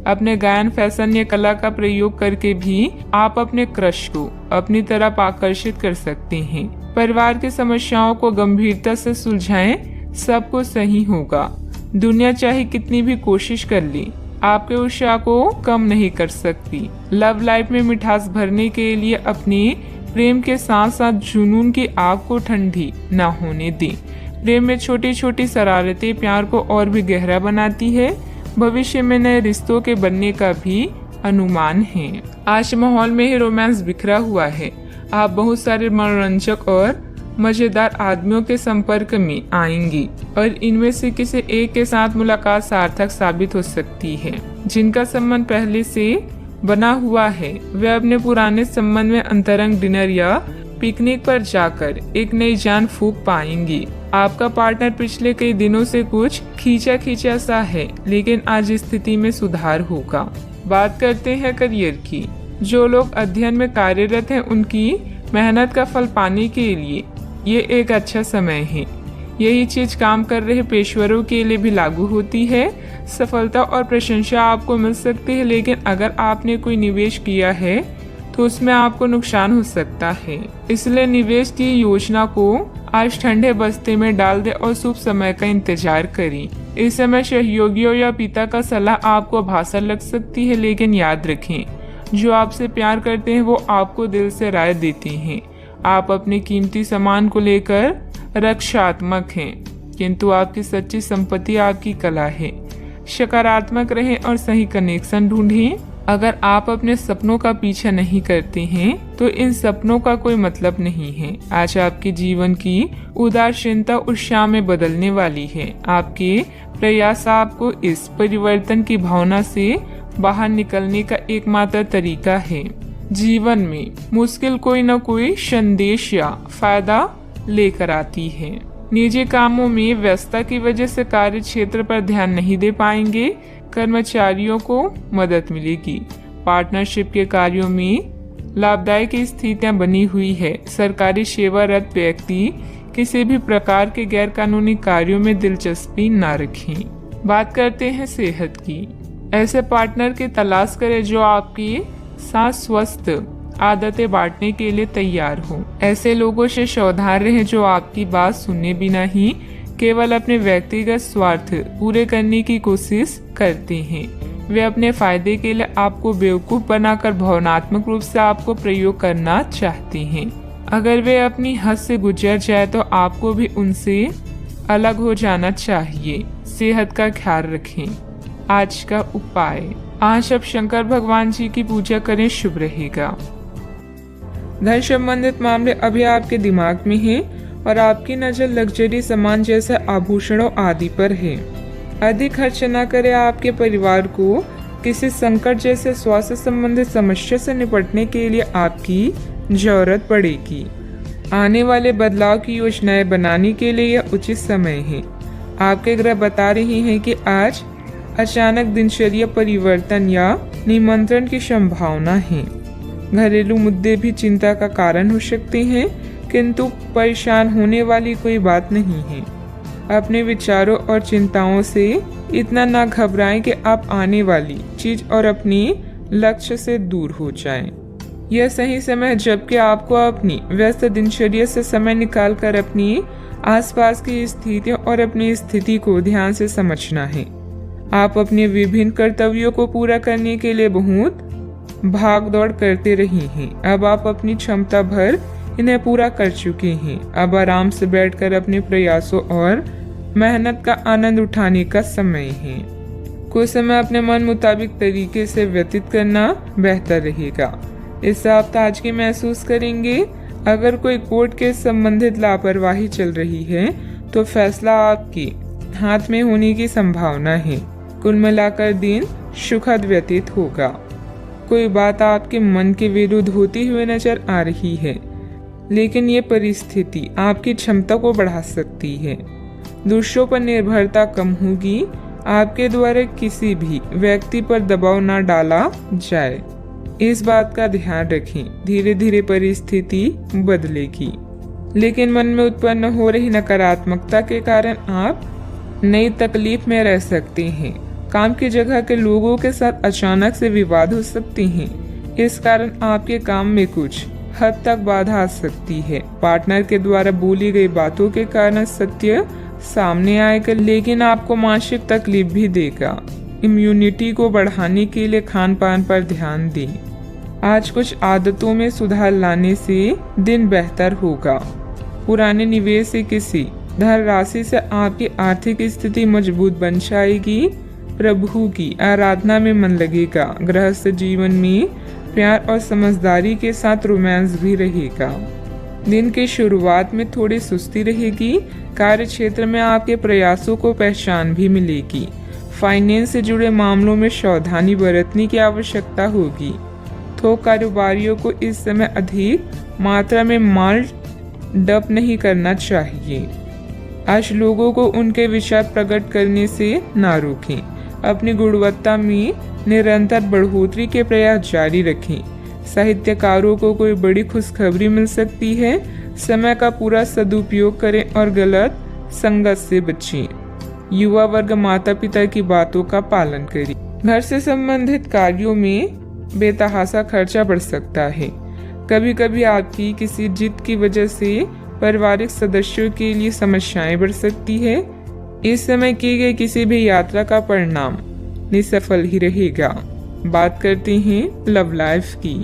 अपने गायन, फैशन या कला का प्रयोग करके भी आप अपने क्रश को अपनी तरफ आकर्षित कर सकते हैं। परिवार की समस्याओं को गंभीरता से सुलझाएं, सब कुछ सही होगा। दुनिया चाहे कितनी भी कोशिश कर ले, आपके उत्साह को कम नहीं कर सकती। लव लाइफ में मिठास भरने के लिए अपने प्रेम के साथ साथ जुनून की आग को ठंडी न होने दें। प्रेम में छोटी छोटी शरारतें प्यार को और भी गहरा बनाती है। भविष्य में नए रिश्तों के बनने का भी अनुमान है। आज माहौल में ही रोमांस बिखरा हुआ है। आप बहुत सारे मनोरंजक और मजेदार आदमियों के संपर्क में आएंगी और इनमें से किसी एक के साथ मुलाकात सार्थक साबित हो सकती है। जिनका संबंध पहले से बना हुआ है वे अपने पुराने संबंध में अंतरंग डिनर या पिकनिक पर जाकर एक नई जान फूंक पाएंगी। आपका पार्टनर पिछले कई दिनों से कुछ खींचा सा है, लेकिन आज स्थिति में सुधार होगा। बात करते हैं करियर की। जो लोग अध्ययन में कार्यरत हैं उनकी मेहनत का फल पाने के लिए ये एक अच्छा समय है। यही चीज काम कर रहे पेशेवरों के लिए भी लागू होती है। सफलता और प्रशंसा आपको मिल सकती है, लेकिन अगर आपने कोई निवेश किया है तो उसमें आपको नुकसान हो सकता है। इसलिए निवेश की योजना को आज ठंडे बस्ते में डाल दे और शुभ समय का इंतजार करें। इस समय सहयोगियों या पिता का सलाह आपको भाषा लग सकती है, लेकिन याद रखें जो आपसे प्यार करते हैं वो आपको दिल से राय देते हैं। आप अपने कीमती सामान को लेकर रक्षात्मक हैं, किंतु आपकी सच्ची संपत्ति आपकी कला है। सकारात्मक रहें और सही कनेक्शन ढूंढें। अगर आप अपने सपनों का पीछा नहीं करते हैं तो इन सपनों का कोई मतलब नहीं है। आज आपके जीवन की उदासीनता उत्साह में बदलने वाली है। आपके प्रयास आपको इस परिवर्तन की भावना से बाहर निकलने का एकमात्र तरीका है। जीवन में मुश्किल कोई न कोई संदेश या फायदा लेकर आती है। निजी कामों में व्यस्तता की वजह से कार्य क्षेत्र पर ध्यान नहीं दे पाएंगे। कर्मचारियों को मदद मिलेगी। पार्टनरशिप के कार्यों में लाभदायक स्थितियां बनी हुई है। सरकारी सेवारत व्यक्ति किसी भी प्रकार के गैर कानूनी कार्यों में दिलचस्पी न रखें। बात करते हैं सेहत की। ऐसे पार्टनर की तलाश करें जो आपकी साथ स्वस्थ आदतें बांटने के लिए तैयार हो। ऐसे लोगों से सावधान रहें जो आपकी बात सुने बिना ही केवल अपने व्यक्तिगत स्वार्थ पूरे करने की कोशिश करते हैं। वे अपने फायदे के लिए आपको बेवकूफ बनाकर भावनात्मक रूप से आपको प्रयोग करना चाहते हैं। अगर वे अपनी हद से गुजर जाए तो आपको भी उनसे अलग हो जाना चाहिए। सेहत का ख्याल रखें। आज का उपाय, आज आप शंकर भगवान जी की पूजा करें, शुभ रहेगा। धन संबंधित मामले अभी आपके दिमाग में है और आपकी नजर लग्जरी सामान जैसे आभूषणों आदि पर है। अधिक खर्च न करें। आपके परिवार को किसी संकट जैसे स्वास्थ्य संबंधित समस्या से निपटने के लिए आपकी जरूरत पड़ेगी। आने वाले बदलाव की योजनाएं बनाने के लिए यह उचित समय है। आपके ग्रह बता रहे हैं कि आज अचानक दिनचर्या परिवर्तन या निमंत्रण की संभावना है। घरेलू मुद्दे भी चिंता का कारण हो सकते हैं, किंतु परेशान होने वाली कोई बात नहीं है। अपने विचारों और चिंताओं से इतना ना घबराएं कि आप आने वाली चीज और अपने लक्ष्य से दूर हो जाएं। यह सही समय है जबकि आपको अपनी व्यस्त दिनचर्या से समय निकालकर अपनी आसपास की स्थितियों और अपनी स्थिति को ध्यान से समझना है। आप अपने विभिन्न कर्तव्यों को पूरा करने के लिए बहुत भाग दौड़ करते रहे हैं। अब आप अपनी क्षमता भर इन्हें पूरा कर चुके हैं। अब आराम से बैठकर अपने प्रयासों और मेहनत का आनंद उठाने का समय है। कुछ समय अपने मन मुताबिक तरीके से व्यतीत करना बेहतर रहेगा। इससे आप ताजगी महसूस करेंगे। अगर कोई कोर्ट के संबंधित लापरवाही चल रही है तो फैसला आपके हाथ में होने की संभावना है। कुल मिलाकर दिन सुखद व्यतीत होगा। कोई बात आपके मन के विरुद्ध होती हुई नजर आ रही है, लेकिन ये परिस्थिति आपकी क्षमता को बढ़ा सकती है। दूसरों पर निर्भरता कम होगी। आपके द्वारा किसी भी व्यक्ति पर दबाव न डाला जाए, इस बात का ध्यान रखें। धीरे धीरे परिस्थिति बदलेगी, लेकिन मन में उत्पन्न हो रही नकारात्मकता के कारण आप नई तकलीफ में रह सकते हैं। काम की जगह के लोगों के साथ अचानक से विवाद हो सकते हैं। इस कारण आपके काम में कुछ हद तक बाधा आ सकती है। पार्टनर के द्वारा बोली गई बातों के कारण सत्य सामने आएगा, लेकिन आपको मानसिक तकलीफ भी देगा। इम्यूनिटी को बढ़ाने के लिए खान पान पर ध्यान दें। आज कुछ आदतों में सुधार लाने से दिन बेहतर होगा। पुराने निवेश से किसी धन राशि से आपकी आर्थिक स्थिति मजबूत बन जाएगी। प्रभु की आराधना में मन लगेगा। गृहस्थ जीवन में प्यार और समझदारी के साथ रोमांस भी रहेगा। दिन की शुरुआत में थोड़ी सुस्ती रहेगी। कार्य क्षेत्र में आपके प्रयासों को पहचान भी मिलेगी। फाइनेंस से जुड़े मामलों में सावधानी बरतने की आवश्यकता होगी। थोक कारोबारियों को इस समय अधिक मात्रा में माल डंप नहीं करना चाहिए। आज लोगों को उनके विचार प्रकट करने से ना रोकें। अपनी गुणवत्ता में निरंतर बढ़ोतरी के प्रयास जारी रखें। साहित्यकारों को कोई बड़ी खुशखबरी मिल सकती है। समय का पूरा सदुपयोग करें और गलत संगत से बचें। युवा वर्ग माता पिता की बातों का पालन करें। घर से संबंधित कार्यों में बेतहाशा खर्चा बढ़ सकता है। कभी कभी आपकी किसी जिद की वजह से पारिवारिक सदस्यों के लिए समस्याएं बढ़ सकती है। इस समय की गई किसी भी यात्रा का परिणाम निसफल ही रहेगा। बात करते हैं लव लाइफ की।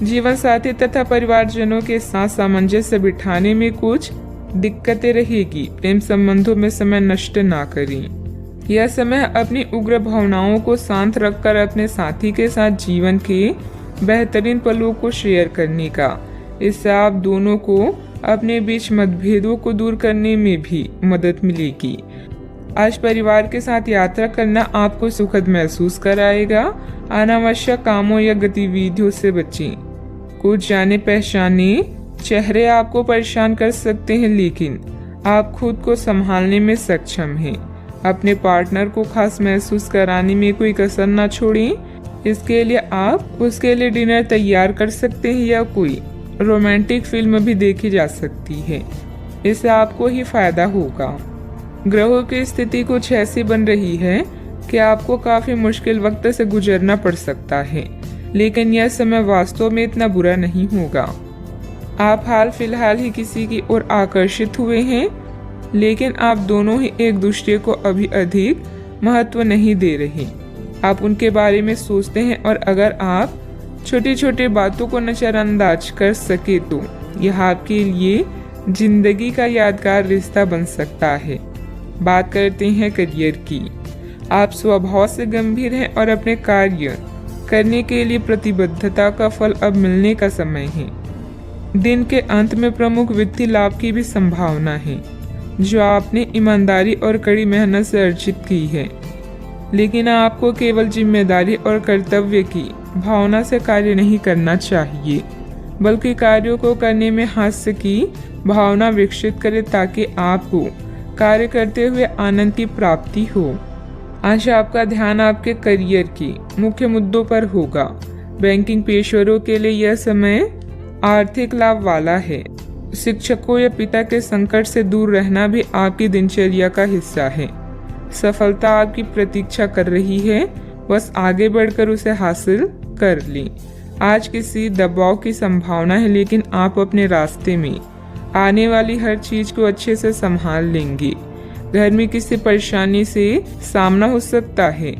जीवन साथी तथा परिवारजनों के साथ सामंजस्य बिठाने में कुछ दिक्कतें रहेगी। प्रेम संबंधों में समय नष्ट ना करें। यह समय अपनी उग्र भावनाओं को शांत रखकर अपने साथी के साथ जीवन के बेहतरीन पलों को शेयर करने का। इससे आप दोनों को अपने बीच मतभेदों को दूर करने में भी मदद मिलेगी। आज परिवार के साथ यात्रा करना आपको सुखद महसूस कराएगा। अनावश्यक कामों या गतिविधियों से बचें। कुछ जाने पहचाने चेहरे आपको परेशान कर सकते हैं, लेकिन आप खुद को संभालने में सक्षम हैं। अपने पार्टनर को खास महसूस कराने में कोई कसर न छोड़ें। इसके लिए आप उसके लिए डिनर तैयार कर सकते हैं या कोई रोमांटिक फिल्म भी देखी जा सकती है। इससे आपको ही फायदा होगा। ग्रहों की स्थिति कुछ ऐसी बन रही है कि आपको काफी मुश्किल वक्त से गुजरना पड़ सकता है, लेकिन यह समय वास्तव में इतना बुरा नहीं होगा। आप हाल फिलहाल ही किसी की ओर आकर्षित हुए हैं, लेकिन आप दोनों ही एक दूसरे को अभी अधिक महत्व नहीं दे रहे। आप उनके बारे में सोचते हैं और अगर आप छोटी छोटी बातों को नजरअंदाज कर सके तो यह आपके लिए जिंदगी का यादगार रिश्ता बन सकता है। बात करते हैं करियर की। आप स्वभाव से गंभीर हैं और अपने कार्य करने के लिए प्रतिबद्धता का फल अब मिलने का समय है। दिन के अंत में प्रमुख वित्तीय लाभ की भी संभावना है, जो आपने ईमानदारी और कड़ी मेहनत से अर्जित की है। लेकिन आपको केवल जिम्मेदारी और कर्तव्य की भावना से कार्य नहीं करना चाहिए। बल्कि कार्यों को करने में हास्य की भावना विकसित करें ताकि आपको कार्य करते हुए आनंद की प्राप्ति हो। आज आपका ध्यान आपके करियर की मुख्य मुद्दों पर होगा। बैंकिंग पेशेवरों के लिए यह समय आर्थिक लाभ वाला है। शिक्षकों या पिता के संकट से दूर रहना भी आपकी दिनचर्या का हिस्सा है। सफलता आपकी प्रतीक्षा कर रही है, बस आगे बढ़कर उसे हासिल कर ली। आज किसी दबाव की संभावना है, लेकिन आप अपने रास्ते में आने वाली हर चीज को अच्छे से संभाल लेंगे। घर में किसी परेशानी से सामना हो सकता है।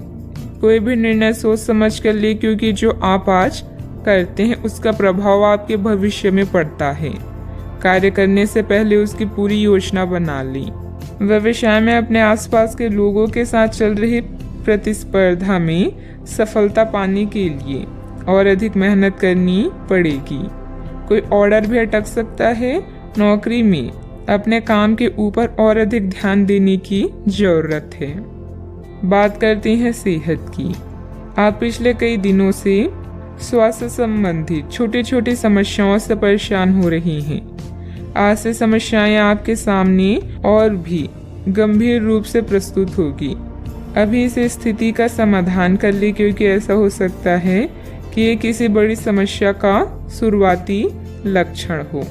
कोई भी निर्णय सोच समझ कर ले, क्योंकि जो आप आज करते हैं उसका प्रभाव आपके भविष्य में पड़ता है। कार्य करने से पहले उसकी पूरी योजना बना ली। व्यवसाय में अपने आसपास के लोगों के साथ चल रही प्रतिस्पर्धा में सफलता पाने के लिए और अधिक मेहनत करनी पड़ेगी। कोई ऑर्डर भी अटक सकता है। नौकरी में अपने काम के ऊपर और अधिक ध्यान देने की जरूरत है। बात करते हैं सेहत की। आप पिछले कई दिनों से स्वास्थ्य संबंधी छोटी छोटी समस्याओं से परेशान हो रही हैं। आज से समस्याएं आपके सामने और भी गंभीर रूप से प्रस्तुत होगी। अभी इस स्थिति का समाधान कर ले, क्योंकि ऐसा हो सकता है कि ये किसी बड़ी समस्या का शुरुआती लक्षण हो।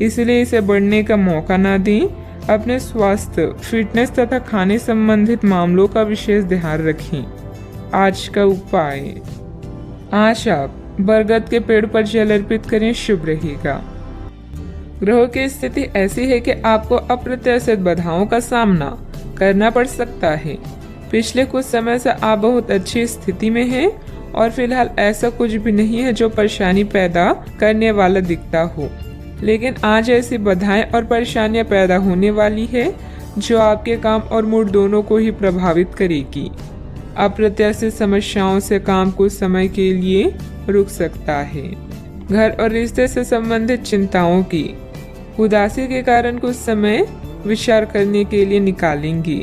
इसलिए इसे बढ़ने का मौका ना दें। अपने स्वास्थ्य, फिटनेस तथा खाने संबंधित मामलों का विशेष ध्यान रखें। आज का उपाय, आज आप बरगद के पेड़ पर जल अर्पित करें, शुभ रहेगा। ग्रहों की स्थिति ऐसी है कि आपको अप्रत्याशित बाधाओं का सामना करना पड़ सकता है। पिछले कुछ समय से आप बहुत अच्छी स्थिति में हैं और फिलहाल ऐसा कुछ भी नहीं है जो परेशानी पैदा करने वाला दिखता हो। लेकिन आज ऐसी बाधाएं और परेशानियां पैदा होने वाली है जो आपके काम और मूड दोनों को ही प्रभावित करेगी। अप्रत्याशित समस्याओं से काम कुछ समय के लिए रुक सकता है। घर और रिश्ते से संबंधित चिंताओं की उदासी के कारण कुछ समय विचार करने के लिए निकालेंगे।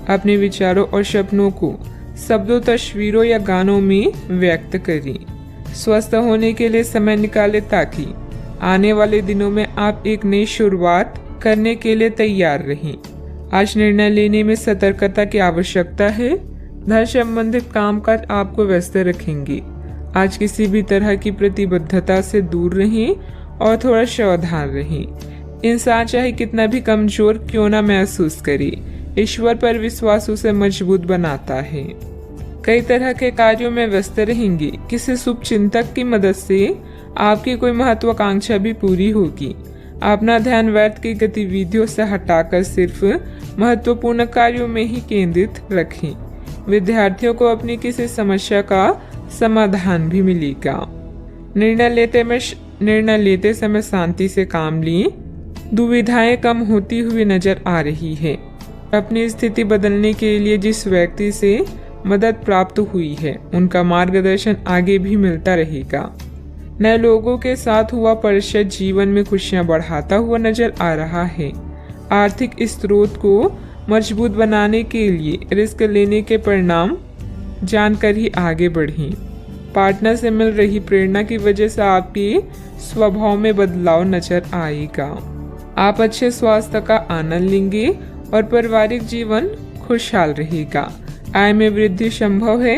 अपने विचारों और सपनों को शब्दों, तस्वीरों या गानों में व्यक्त करें। स्वस्थ होने के लिए समय निकालें ताकि आने वाले दिनों में आप एक नई शुरुआत करने के लिए तैयार रहें। आज निर्णय लेने में सतर्कता की आवश्यकता है। धन संबंधित कामकाज आपको व्यस्त रखेंगे। आज किसी भी तरह की प्रतिबद्धता से दूर रहें और थोड़ा सावधान रहें। इंसान चाहे कितना भी कमजोर क्यों ना महसूस करे, ईश्वर पर विश्वास उसे मजबूत बनाता है। कई तरह के कार्यों में व्यस्त रहेंगे। किसी शुभ चिंतक की मदद से आपकी कोई महत्वाकांक्षा भी पूरी होगी। अपना ध्यान व्यर्थ की गतिविधियों से हटाकर सिर्फ महत्वपूर्ण कार्यों में ही केंद्रित रखें। विद्यार्थियों को अपनी किसी समस्या का समाधान भी मिलेगा। निर्णय लेते समय शांति से काम लें। दुविधाएं कम होती हुई नजर आ रही है। अपनी स्थिति बदलने के लिए जिस व्यक्ति से मदद प्राप्त हुई है उनका मार्गदर्शन आगे भी मिलता रहेगा। नए लोगों के साथ हुआ परिचय जीवन में खुशियां बढ़ाता हुआ नजर आ रहा है। आर्थिक स्रोत को मजबूत बनाने के लिए रिस्क लेने के परिणाम जानकर ही आगे बढ़ें। पार्टनर से मिल रही प्रेरणा की वजह से आपके स्वभाव में बदलाव नजर आएगा। आप अच्छे स्वास्थ्य का आनंद लेंगे और पारिवारिक जीवन खुशहाल रहेगा। आय में वृद्धि संभव है।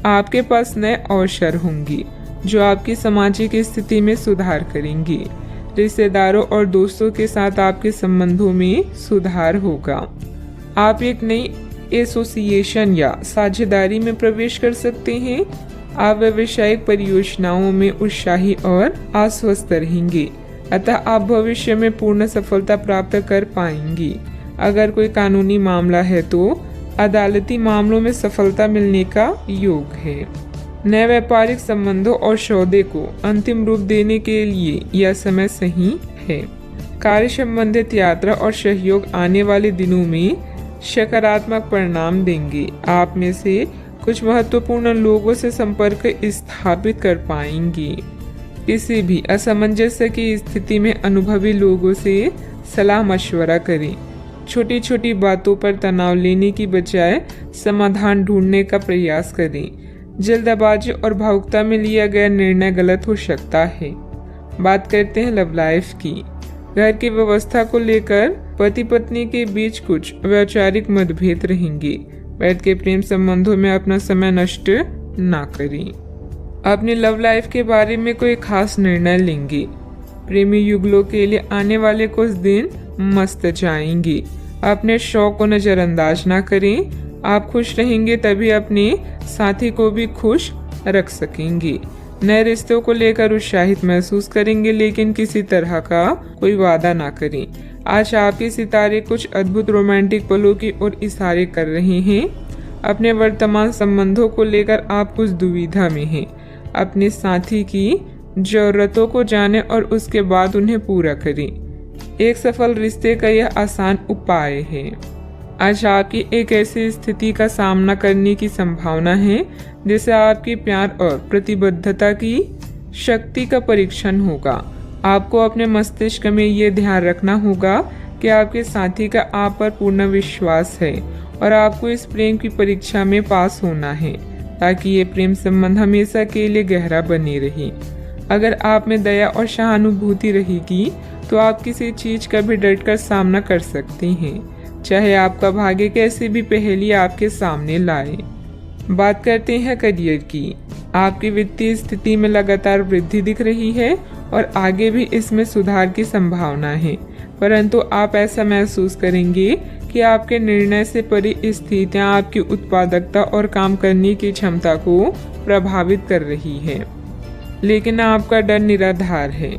आपके पास नए अवसर होंगे जो आपकी सामाजिक स्थिति में सुधार करेंगे। रिश्तेदारों और दोस्तों के साथ आपके संबंधों में सुधार होगा। आप एक नई एसोसिएशन या साझेदारी में प्रवेश कर सकते हैं। आप व्यावसायिक परियोजनाओं में उत्साही और आश्वस्त रहेंगे, अतः आप भविष्य में पूर्ण सफलता प्राप्त कर पाएंगे। अगर कोई कानूनी मामला है तो अदालती मामलों में सफलता मिलने का योग है। नए व्यापारिक संबंधों और सौदे को अंतिम रूप देने के लिए यह समय सही है। कार्य संबंधित यात्रा और सहयोग आने वाले दिनों में सकारात्मक परिणाम देंगे। आप में से कुछ महत्वपूर्ण लोगों से संपर्क स्थापित कर पाएंगे। किसी भी असमंजस्य की स्थिति में अनुभवी लोगों से सलाह मशवरा करें। छोटी छोटी बातों पर तनाव लेने की बजाय समाधान ढूंढने का प्रयास करें। जल्दबाजी और भावुकता में लिया गया निर्णय गलत हो सकता है। बात करते हैं लव लाइफ की। घर की व्यवस्था को लेकर पति पत्नी के बीच कुछ वैचारिक मतभेद रहेंगे। बैठ के प्रेम संबंधों में अपना समय नष्ट ना करें। अपनी लव लाइफ के बारे में कोई खास निर्णय लेंगे। प्रेमी युगलों के लिए आने वाले कुछ दिन मस्त जाएंगे। अपने शौक को नजरअंदाज ना करें। आप खुश रहेंगे तभी अपने साथी को भी खुश रख सकेंगे। नए रिश्तों को लेकर उत्साहित महसूस करेंगे, लेकिन किसी तरह का कोई वादा ना करें। आज आपके सितारे कुछ अद्भुत रोमांटिक पलों की ओर इशारे कर रहे हैं। अपने वर्तमान संबंधों को लेकर आप कुछ दुविधा में हैं। अपने साथी की जरूरतों को जानें और उसके बाद उन्हें पूरा करें। एक सफल रिश्ते का यह आसान उपाय है। आज आपकी एक ऐसी स्थिति का सामना करने की संभावना है जिससे आपकी प्यार और प्रतिबद्धता की शक्ति का परीक्षण होगा। आपको अपने मस्तिष्क में ये ध्यान रखना होगा कि आपके साथी का आप पर पूर्ण विश्वास है और आपको इस प्रेम की परीक्षा में पास होना है ताकि ये प्रेम संबंध हमेशा के लिए गहरा बने रहे। अगर आप में दया और सहानुभूति रहेगी तो आप किसी चीज का भी डटकर सामना कर सकते हैं, चाहे आपका भाग्य कैसी भी पहेली आपके सामने लाए। बात करते हैं करियर की। आपकी वित्तीय स्थिति में लगातार वृद्धि दिख रही है और आगे भी इसमें सुधार की संभावना है, परंतु आप ऐसा महसूस करेंगे कि आपके निर्णय से परी स्थितियां आपकी उत्पादकता और काम करने की क्षमता को प्रभावित कर रही है। लेकिन आपका डर निराधार है।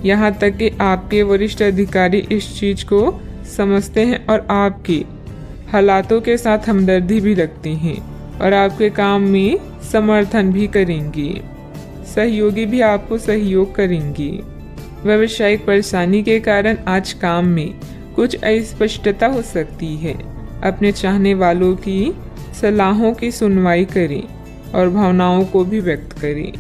यहाँ तक कि आपके वरिष्ठ अधिकारी इस चीज को समझते हैं और आपके हालातों के साथ हमदर्दी भी रखते हैं और आपके काम में समर्थन भी करेंगे। सहयोगी भी आपको सहयोग करेंगे। व्यावसायिक परेशानी के कारण आज काम में कुछ अस्पष्टता हो सकती है। अपने चाहने वालों की सलाहों की सुनवाई करें और भावनाओं को भी व्यक्त करें।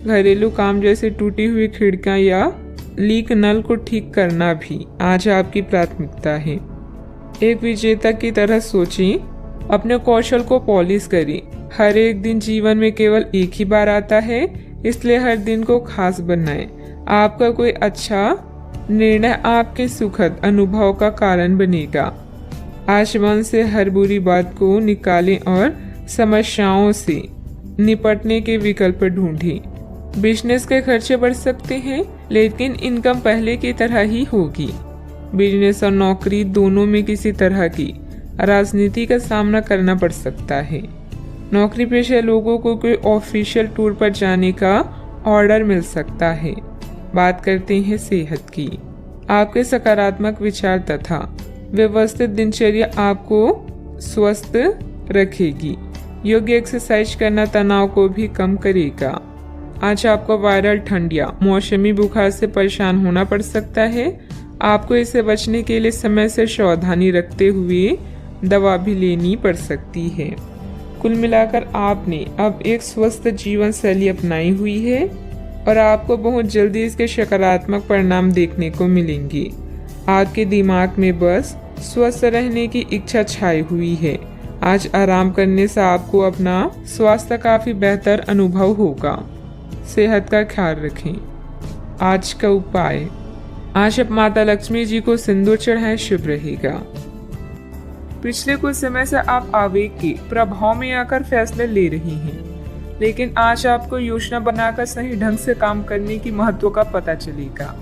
घरेलू काम जैसे टूटी हुई खिड़कियां या लीक नल को ठीक करना भी आज आपकी प्राथमिकता है। एक विजेता की तरह सोचें, अपने कौशल को पॉलिश करें। हर एक दिन जीवन में केवल एक ही बार आता है, इसलिए हर दिन को खास बनाएं। आपका कोई अच्छा निर्णय आपके सुखद अनुभव का कारण बनेगा। आज मन से हर बुरी बात को निकालें और समस्याओं से निपटने के विकल्प ढूंढें। बिजनेस के खर्चे बढ़ सकते हैं, लेकिन इनकम पहले की तरह ही होगी। बिजनेस और नौकरी दोनों में किसी तरह की राजनीति का सामना करना पड़ सकता है। नौकरी पेशा लोगों को कोई ऑफिशियल टूर पर जाने का ऑर्डर मिल सकता है। बात करते हैं सेहत की। आपके सकारात्मक विचार तथा व्यवस्थित दिनचर्या आपको स्वस्थ रखेगी। योग्य एक्सरसाइज करना तनाव को भी कम करेगा। आज आपको वायरल ठंड या मौसमी बुखार से परेशान होना पड़ सकता है। आपको इससे बचने के लिए समय से सावधानी रखते हुए दवा भी लेनी पड़ सकती है। कुल मिलाकर आपने अब एक स्वस्थ जीवन शैली अपनाई हुई है और आपको बहुत जल्दी इसके सकारात्मक परिणाम देखने को मिलेंगे। आपके दिमाग में बस स्वस्थ रहने की इच्छा छाई हुई है। आज आराम करने से आपको अपना स्वास्थ्य काफी बेहतर अनुभव होगा। सेहत का ख्याल रखें। आज का उपाय, आज आप माता लक्ष्मी जी को सिंदूर चढ़ाएं, शुभ रहेगा। पिछले कुछ समय से आप आवेग के प्रभाव में आकर फैसले ले रही हैं, लेकिन आज आपको योजना बनाकर सही ढंग से काम करने की महत्व का पता चलेगा।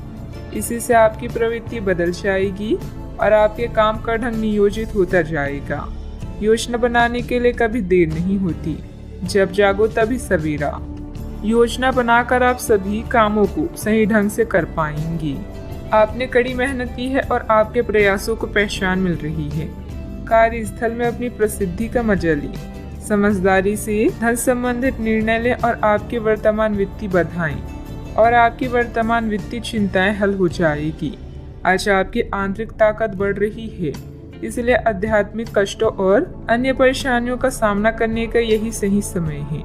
इसी से आपकी प्रवृत्ति बदल जाएगी और आपके काम का ढंग नियोजित होता जाएगा। योजना बनाने के लिए कभी देर नहीं होती, जब जागो तभी सवेरा। योजना बनाकर आप सभी कामों को सही ढंग से कर पाएंगी। आपने कड़ी मेहनत की है और आपके प्रयासों को पहचान मिल रही है। कार्यस्थल में अपनी प्रसिद्धि का मजा लें। समझदारी से धन संबंधित निर्णय लें और आपकी वर्तमान वित्तीय बाधाएं और आपकी वर्तमान वित्तीय चिंताएं हल हो जाएगी। आज आपकी आंतरिक ताकत बढ़ रही है, इसलिए आध्यात्मिक कष्टों और अन्य परेशानियों का सामना करने का यही सही समय है।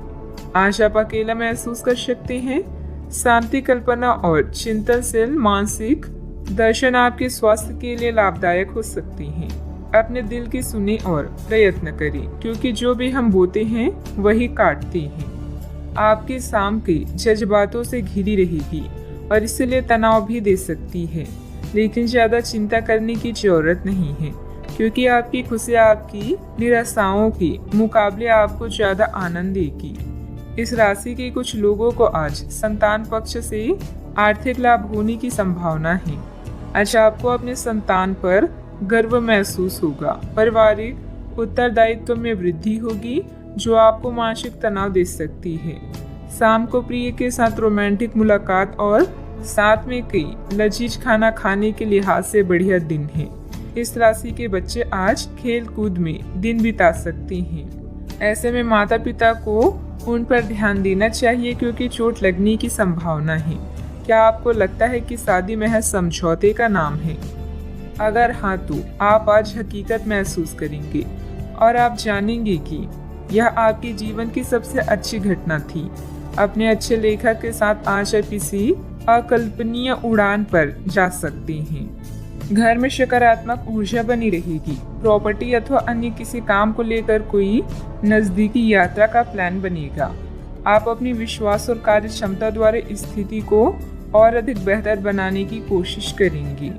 आज आप अकेला महसूस कर सकते हैं। शांति, कल्पना और चिंतनशील मानसिक दर्शन आपके स्वास्थ्य के लिए लाभदायक हो सकती हैं। अपने दिल की सुने और प्रयत्न करें, क्योंकि जो भी हम बोते हैं वही काटते हैं। आपकी शाम के जज्बातों से घिरी रहेगी और इसीलिए तनाव भी दे सकती है। लेकिन ज़्यादा चिंता करने की ज़रूरत नहीं है, क्योंकि आपकी खुशी आपकी निराशाओं के मुकाबले आपको ज़्यादा आनंद देगी। इस राशि के कुछ लोगों को आज संतान पक्ष से आर्थिक लाभ होने की संभावना है। आज आपको अपने संतान पर गर्व महसूस होगा। पारिवारिक उत्तरदायित्व में वृद्धि होगी, जो आपको मानसिक तनाव दे सकती है। शाम को प्रिय के साथ रोमांटिक मुलाकात और साथ में कई लजीज खाना खाने के लिहाज से बढ़िया दिन है। इस राशि के बच्चे आज खेल कूद में दिन बिता सकते हैं। ऐसे में माता पिता को उन पर ध्यान देना चाहिए, क्योंकि चोट लगने की संभावना है। क्या आपको लगता है कि शादी महज समझौते का नाम है? अगर हाँ, तो आप आज हकीकत महसूस करेंगे और आप जानेंगे कि यह आपके जीवन की सबसे अच्छी घटना थी। अपने अच्छे लेखक के साथ आज आप किसी अकल्पनीय उड़ान पर जा सकते हैं। घर में सकारात्मक ऊर्जा बनी रहेगी। प्रॉपर्टी अथवा अन्य किसी काम को लेकर कोई नजदीकी यात्रा का प्लान बनेगा। आप अपनी विश्वास और कार्य क्षमता द्वारा स्थिति को और अधिक बेहतर बनाने की कोशिश करेंगे।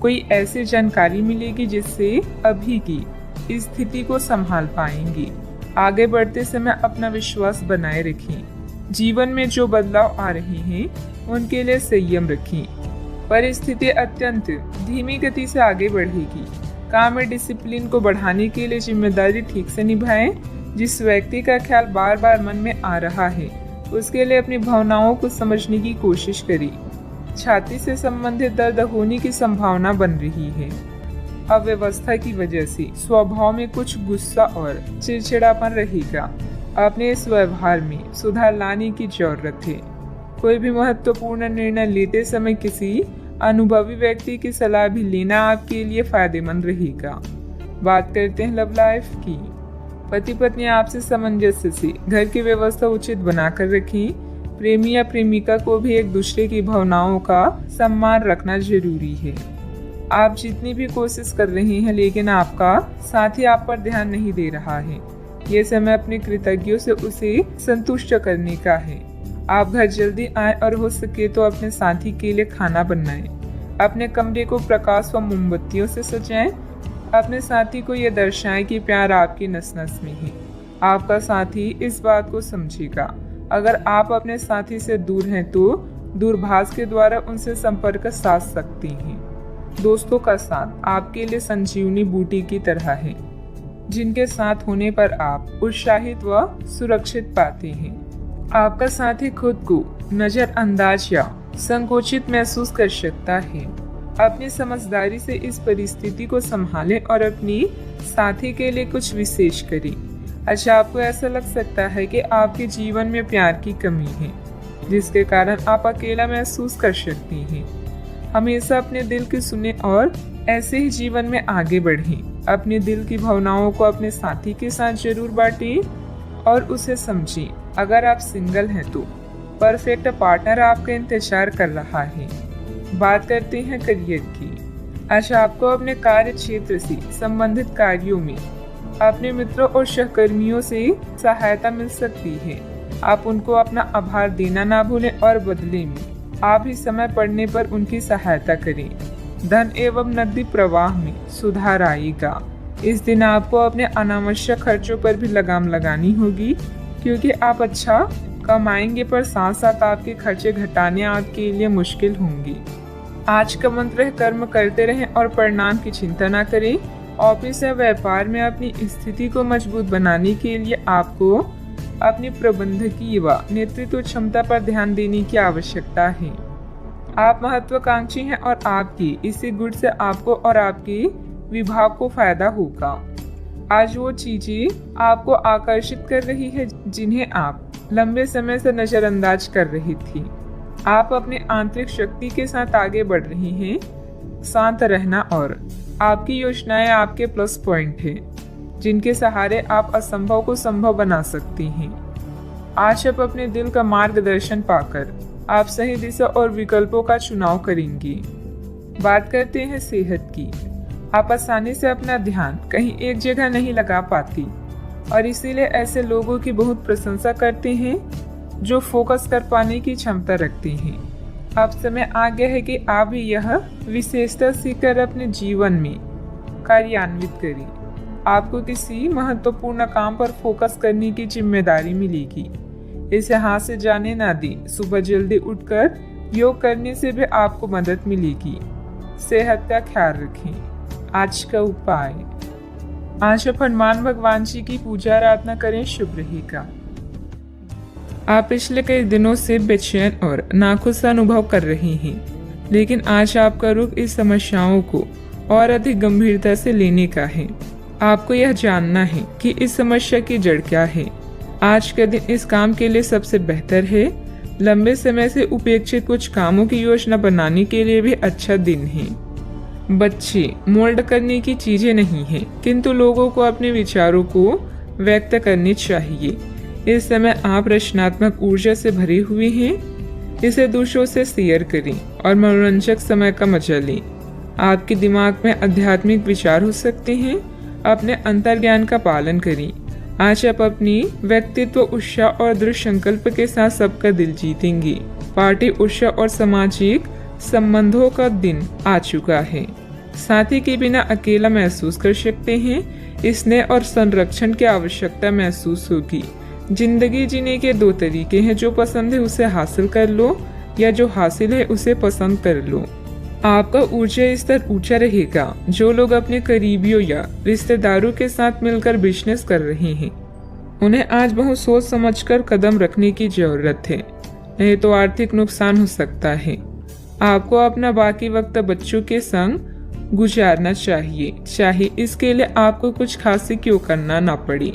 कोई ऐसी जानकारी मिलेगी जिससे अभी की स्थिति को संभाल पाएंगे। आगे बढ़ते समय अपना विश्वास बनाए रखें। जीवन में जो बदलाव आ रहे हैं उनके लिए संयम रखें। परिस्थिति अत्यंत धीमी गति से आगे बढ़ेगी। काम में डिसिप्लिन को बढ़ाने के लिए जिम्मेदारी ठीक से निभाएं। जिस व्यक्ति का ख्याल बार बार मन में आ रहा है, उसके लिए अपनी भावनाओं को समझने की कोशिश करें। छाती से संबंधित दर्द होने की संभावना बन रही है। अव्यवस्था की वजह से स्वभाव में कुछ गुस्सा और चिड़चिड़ापन रहेगा। अपने इस व्यवहार में सुधार लाने की जरूरत है। कोई भी महत्वपूर्ण निर्णय लेते समय किसी अनुभवी व्यक्ति की सलाह भी लेना आपके लिए फायदेमंद रहेगा। बात करते हैं लव लाइफ की। पति पत्नी आपसे सामंजस्य से घर की व्यवस्था उचित बनाकर रखें। प्रेमी या प्रेमिका को भी एक दूसरे की भावनाओं का सम्मान रखना जरूरी है। आप जितनी भी कोशिश कर रहे हैं, लेकिन आपका साथी आप पर ध्यान नहीं दे रहा है। ये समय अपने कृतज्ञों से उसे संतुष्ट करने का है। आप घर जल्दी आए और हो सके तो अपने साथी के लिए खाना बनाएं। अपने कमरे को प्रकाश व मोमबत्तियों से सजाएं। अपने साथी को यह दर्शाएं कि प्यार आपकी नस नस में है। आपका साथी इस बात को समझेगा। अगर आप अपने साथी से दूर हैं तो दूरभाष के द्वारा उनसे संपर्क साध सकते हैं। दोस्तों का साथ आपके लिए संजीवनी बूटी की तरह है, जिनके साथ होने पर आप उत्साहित व सुरक्षित पाते हैं। आपका साथी खुद को नजरअंदाज या संकोचित महसूस कर सकता है। अपनी समझदारी से इस परिस्थिति को संभालें और अपनी साथी के लिए कुछ विशेष करें। अच्छा, आपको ऐसा लग सकता है कि आपके जीवन में प्यार की कमी है, जिसके कारण आप अकेला महसूस कर सकती हैं। हमेशा अपने दिल की सुने और ऐसे ही जीवन में आगे बढ़ें। अपने दिल की भावनाओं को अपने साथी के साथ जरूर बांटें और उसे समझें। अगर आप सिंगल हैं तो परफेक्ट पार्टनर आपका इंतजार कर रहा है। बात करते हैं करियर की। अच्छा, आपको अपने कार्य क्षेत्र से संबंधित कार्यों में अपने मित्रों और सहकर्मियों से सहायता मिल सकती है। आप उनको अपना आभार देना ना भूलें और बदले में आप ही समय पड़ने पर उनकी सहायता करें। धन एवं नकदी प्रवाह में सुधार आएगा। इस दिन आपको अपने अनावश्यक खर्चों पर भी लगाम लगानी होगी, क्योंकि आप अच्छा कमाएंगे पर साथ साथ आपके खर्चे घटाने आपके लिए मुश्किल होंगे। आज का मंत्र है, कर्म करते रहें और परिणाम की चिंता न करें। ऑफिस या व्यापार में अपनी स्थिति को मजबूत बनाने के लिए आपको अपनी प्रबंधकीय व नेतृत्व क्षमता पर ध्यान देने की आवश्यकता है। आप महत्वाकांक्षी हैं और आपकी इसी गुण से आपको और आपके विभाग को फायदा होगा। आज वो चीजें आपको आकर्षित कर रही है जिन्हें आप लंबे समय से नजरअंदाज कर रही थी। आप अपने आंतरिक शक्ति के साथ आगे बढ़ रही हैं। शांत रहना और आपकी योजनाएं आपके प्लस पॉइंट हैं, जिनके सहारे आप असंभव को संभव बना सकती हैं। आज आप अपने दिल का मार्गदर्शन पाकर आप सही दिशा और विकल्पों का चुनाव करेंगी। बात करते हैं सेहत की। आप आसानी से अपना ध्यान कहीं एक जगह नहीं लगा पाती और इसीलिए ऐसे लोगों की बहुत प्रशंसा करते हैं जो फोकस कर पाने की क्षमता रखते हैं। अब समय आ गया है कि आप भी यह विशेषता सीखकर अपने जीवन में कार्यान्वित करें। आपको किसी महत्वपूर्ण काम पर फोकस करने की जिम्मेदारी मिलेगी। इसे हाथ से जाने ना दें। सुबह जल्दी उठकर योग करने से भी आपको मदद मिलेगी। सेहत का ख्याल रखें। आज का उपाय, आज आप हनुमान भगवान जी की पूजा आराधना करें, शुभ रहेगा। आप पिछले कई दिनों से बेचैन और नाखुश अनुभव कर रहे हैं, लेकिन आज आपका रुख इस समस्याओं को और अधिक गंभीरता से लेने का है। आपको यह जानना है कि इस समस्या की जड़ क्या है। आज का दिन इस काम के लिए सबसे बेहतर है। लंबे समय से उपेक्षित कुछ कामों की योजना बनाने के लिए भी अच्छा दिन है। बच्चे मोल्ड करने की चीजें नहीं हैं, किंतु लोगों को अपने विचारों को व्यक्त करने चाहिए। इस समय आप रचनात्मक ऊर्जा से भरे हुए हैं। इसे दूसरों से शेयर करें और मनोरंजक समय का मजा लें। आपके दिमाग में आध्यात्मिक विचार हो सकते हैं। अपने अंतर्ज्ञान का पालन करें। आज आप अपनी व्यक्तित्व उत्साह और दृढ़ संकल्प के साथ सबका दिल जीतेंगे। पार्टी उत्साह और सामाजिक संबंधों का दिन आ चुका है। साथी के बिना अकेला महसूस कर सकते हैं। स्नेह और संरक्षण की आवश्यकता महसूस होगी। जिंदगी जीने के दो तरीके हैं, जो पसंद है उसे हासिल कर लो या जो हासिल है उसे पसंद कर लो। आपका ऊर्जा स्तर ऊंचा रहेगा। जो लोग अपने करीबियों या रिश्तेदारों के साथ मिलकर बिजनेस कर रहे हैं, उन्हें आज बहुत सोच समझकर कदम रखने की जरूरत है, नहीं तो आर्थिक नुकसान हो सकता है। आपको अपना बाकी वक्त बच्चों के संग गुजारना चाहिए, चाहे इसके लिए आपको कुछ खास क्यों करना ना पड़े।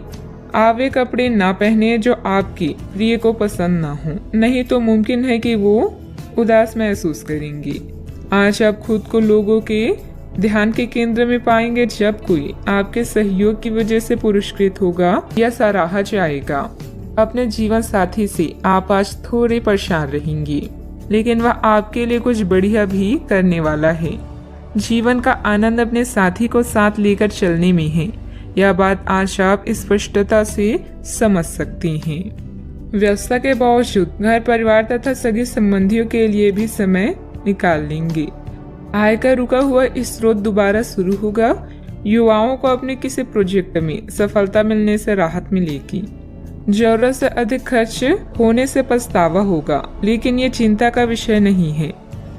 आप वे कपड़े ना पहने जो आपकी प्रिय को पसंद ना हो, नहीं तो मुमकिन है कि वो उदास महसूस करेंगी। आज आप खुद को लोगों के ध्यान के केंद्र में पाएंगे। जब कोई आपके सहयोग की वजह से पुरस्कृत होगा या सराहा जाएगा। अपने जीवन साथी से आप आज थोड़े परेशान रहेंगे, लेकिन वह आपके लिए कुछ बढ़िया भी करने वाला है। जीवन का आनंद अपने साथी को साथ लेकर चलने में है। यह बात आज आप स्पष्टता से समझ सकती हैं। व्यस्तता के बावजूद घर परिवार तथा सगे संबंधियों के लिए भी समय निकाल लेंगे। आय का रुका हुआ स्रोत दोबारा शुरू होगा। युवाओं को अपने किसी प्रोजेक्ट में सफलता मिलने से राहत मिलेगी। जरूरत से अधिक खर्च होने से पछतावा होगा, लेकिन ये चिंता का विषय नहीं है।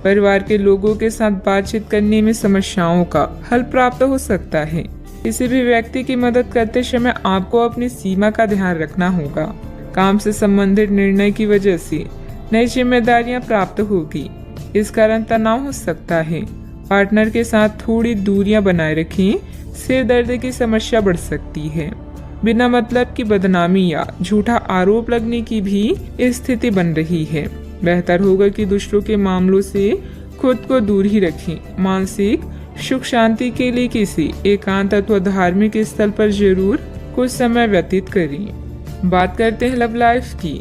परिवार के लोगों के साथ बातचीत करने में समस्याओं का हल प्राप्त हो सकता है। किसी भी व्यक्ति की मदद करते समय आपको अपनी सीमा का ध्यान रखना होगा। काम से संबंधित निर्णय की वजह से नई जिम्मेदारियां प्राप्त होगी। इस कारण तनाव हो सकता है। पार्टनर के साथ थोड़ी दूरियां बनाए रखें। सिर दर्द की समस्या बढ़ सकती है। बिना मतलब की बदनामी या झूठा आरोप लगने की भी स्थिति बन रही है। बेहतर होगा कि दूसरों के मामलों से खुद को दूर ही रखें। मानसिक सुख शांति के लिए किसी एकांत अथवा धार्मिक स्थल पर जरूर कुछ समय व्यतीत करें। बात करते हैं लव लाइफ की।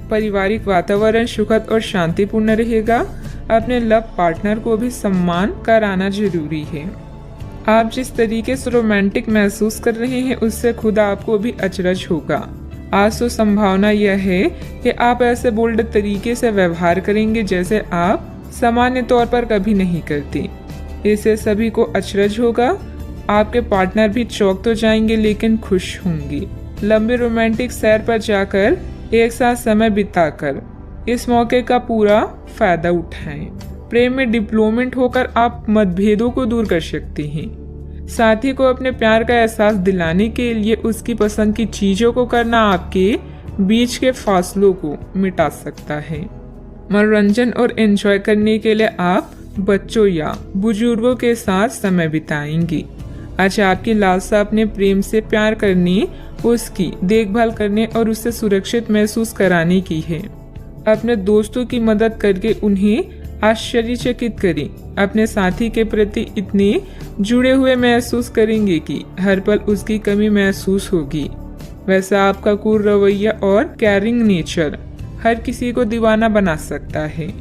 पारिवारिक वातावरण सुखद और शांतिपूर्ण रहेगा। अपने लव पार्टनर को भी सम्मान कराना जरूरी है। आप जिस तरीके से रोमांटिक महसूस कर रहे हैं, उससे खुद आपको भी अचरज होगा। आज तो संभावना यह है कि आप ऐसे बोल्ड तरीके से व्यवहार करेंगे जैसे आप सामान्य तौर पर कभी नहीं करते। इससे सभी को अचरज होगा। आपके पार्टनर भी चौंक तो जाएंगे, लेकिन खुश होंगे। लंबे रोमांटिक सैर पर जाकर एक साथ समय बिताकर इस मौके का पूरा फायदा उठाएं। प्रेम में डिप्लोमेट होकर आप मतभेदों को दूर कर सकते हैं। साथी को अपने प्यार का एहसास दिलाने के लिए उसकी पसंद की चीजों को करना आपके बीच के फासलों को मिटा सकता है। मनोरंजन और एंजॉय करने के लिए आप बच्चों या बुजुर्गों के साथ समय बिताएंगे। आज आपकी लालसा अपने प्रेम से प्यार करने, उसकी देखभाल करने और उसे सुरक्षित महसूस कराने की है। अपने दोस्तों की मदद करके उन्हें आश्चर्यचकित करें। अपने साथी के प्रति इतने जुड़े हुए महसूस करेंगे कि हर पल उसकी कमी महसूस होगी। वैसा आपका कूल रवैया और केयरिंग नेचर हर किसी को दीवाना बना सकता है।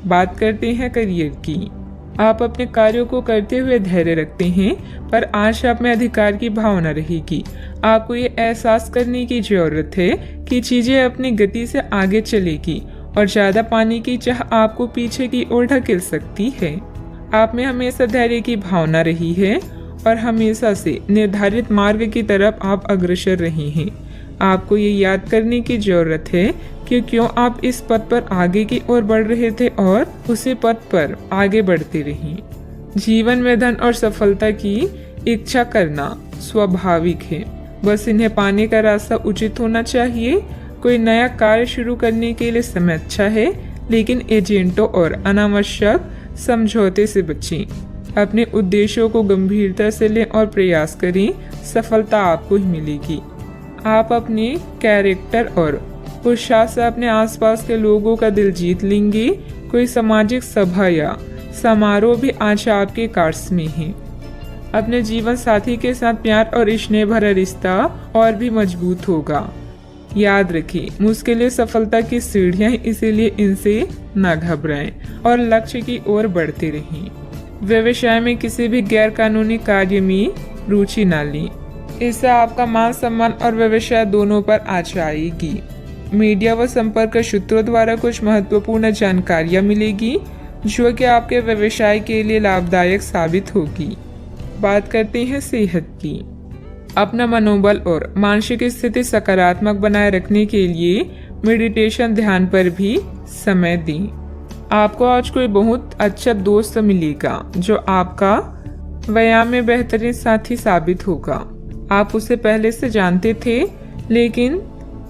बात करते हैं करियर की। आप अपने कार्यों को करते हुए धैर्य रखते हैं, पर आज आप में अधिकार की भावना रहेगी। आपको ये एहसास करने की जरूरत है कि चीजें अपनी गति से आगे चलेगी और ज्यादा पाने की चाह आपको पीछे की ओर ढकेल सकती है। आप में हमेशा धैर्य की भावना रही है और हमेशा से निर्धारित मार्ग की तरफ आप अग्रसर रहे हैं। आपको ये याद करने की जरूरत है कि क्यों आप इस पथ पर आगे की ओर बढ़ रहे थे और उसी पथ पर आगे बढ़ते रहें। जीवन में धन और सफलता की इच्छा करना स्वाभाविक है, बस इन्हें पाने का रास्ता उचित होना चाहिए। कोई नया कार्य शुरू करने के लिए समय अच्छा है, लेकिन एजेंटों और अनावश्यक समझौते से बचें। अपने उद्देश्यों को गंभीरता से लें और प्रयास करें, सफलता आपको ही मिलेगी। आप अपने कैरेक्टर और उत्साह से अपने आसपास के लोगों का दिल जीत लेंगे। कोई सामाजिक सभा या समारोह भी आज आपके कार्ड्स में है। अपने जीवन साथी के साथ प्यार और स्नेह भरा रिश्ता और भी मजबूत होगा। याद रखिए, मुश्किलें सफलता की सीढ़ियां हैं, इसीलिए इनसे न घबराएं और लक्ष्य की ओर बढ़ते रहें। व्यवसाय में किसी भी गैर कानूनी कार्य में रुचि न लें, इससे आपका मान सम्मान और व्यवसाय दोनों पर आँच आएगी। मीडिया व संपर्क सूत्रों द्वारा कुछ महत्वपूर्ण जानकारियां मिलेगी जो कि आपके व्यवसाय के लिए लाभदायक साबित होगी। बात करते हैं सेहत की। अपना मनोबल और मानसिक स्थिति सकारात्मक बनाए रखने के लिए मेडिटेशन, ध्यान पर भी समय दें। आपको आज कोई बहुत अच्छा दोस्त मिलेगा जो आपका व्यायाम में बेहतरीन साथी साबित होगा। आप उसे पहले से जानते थे, लेकिन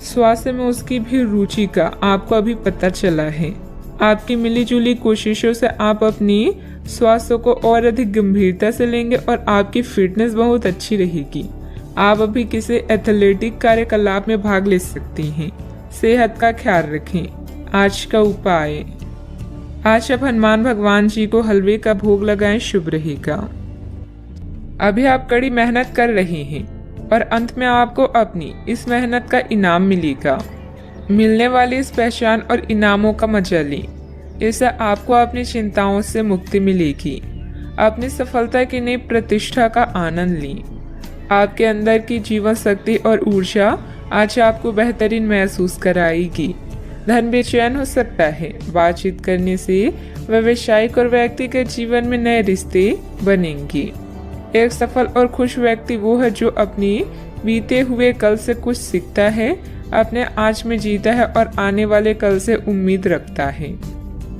स्वास्थ्य में उसकी भी रुचि का आपको अभी पता चला है। आपकी मिलीजुली कोशिशों से आप अपनी स्वास्थ्य को और अधिक गंभीरता से लेंगे और आपकी फिटनेस बहुत अच्छी रहेगी। आप अभी किसी एथलेटिक कार्यकलाप में भाग ले सकती हैं। सेहत का ख्याल रखें। आज का उपाय, आज आप हनुमान भगवान जी को हलवे का भोग लगाएं, शुभ रहेगा। अभी आप कड़ी मेहनत कर रहे हैं और अंत में आपको अपनी इस मेहनत का इनाम मिलेगा। मिलने वाली इस पहचान और इनामों का मजा लें, इससे आपको अपनी चिंताओं से मुक्ति मिलेगी। अपनी सफलता की नई प्रतिष्ठा का आनंद लें। आपके अंदर की जीवन शक्ति और ऊर्जा आज आपको बेहतरीन महसूस कराएगी। धन बेचैन हो सकता है। बातचीत करने से व्यावसायिक और व्यक्तिगत जीवन में नए रिश्ते बनेंगे। एक सफल और खुश व्यक्ति वो है जो अपनी बीते हुए कल से कुछ सीखता है, अपने आज में जीता है और आने वाले कल से उम्मीद रखता है।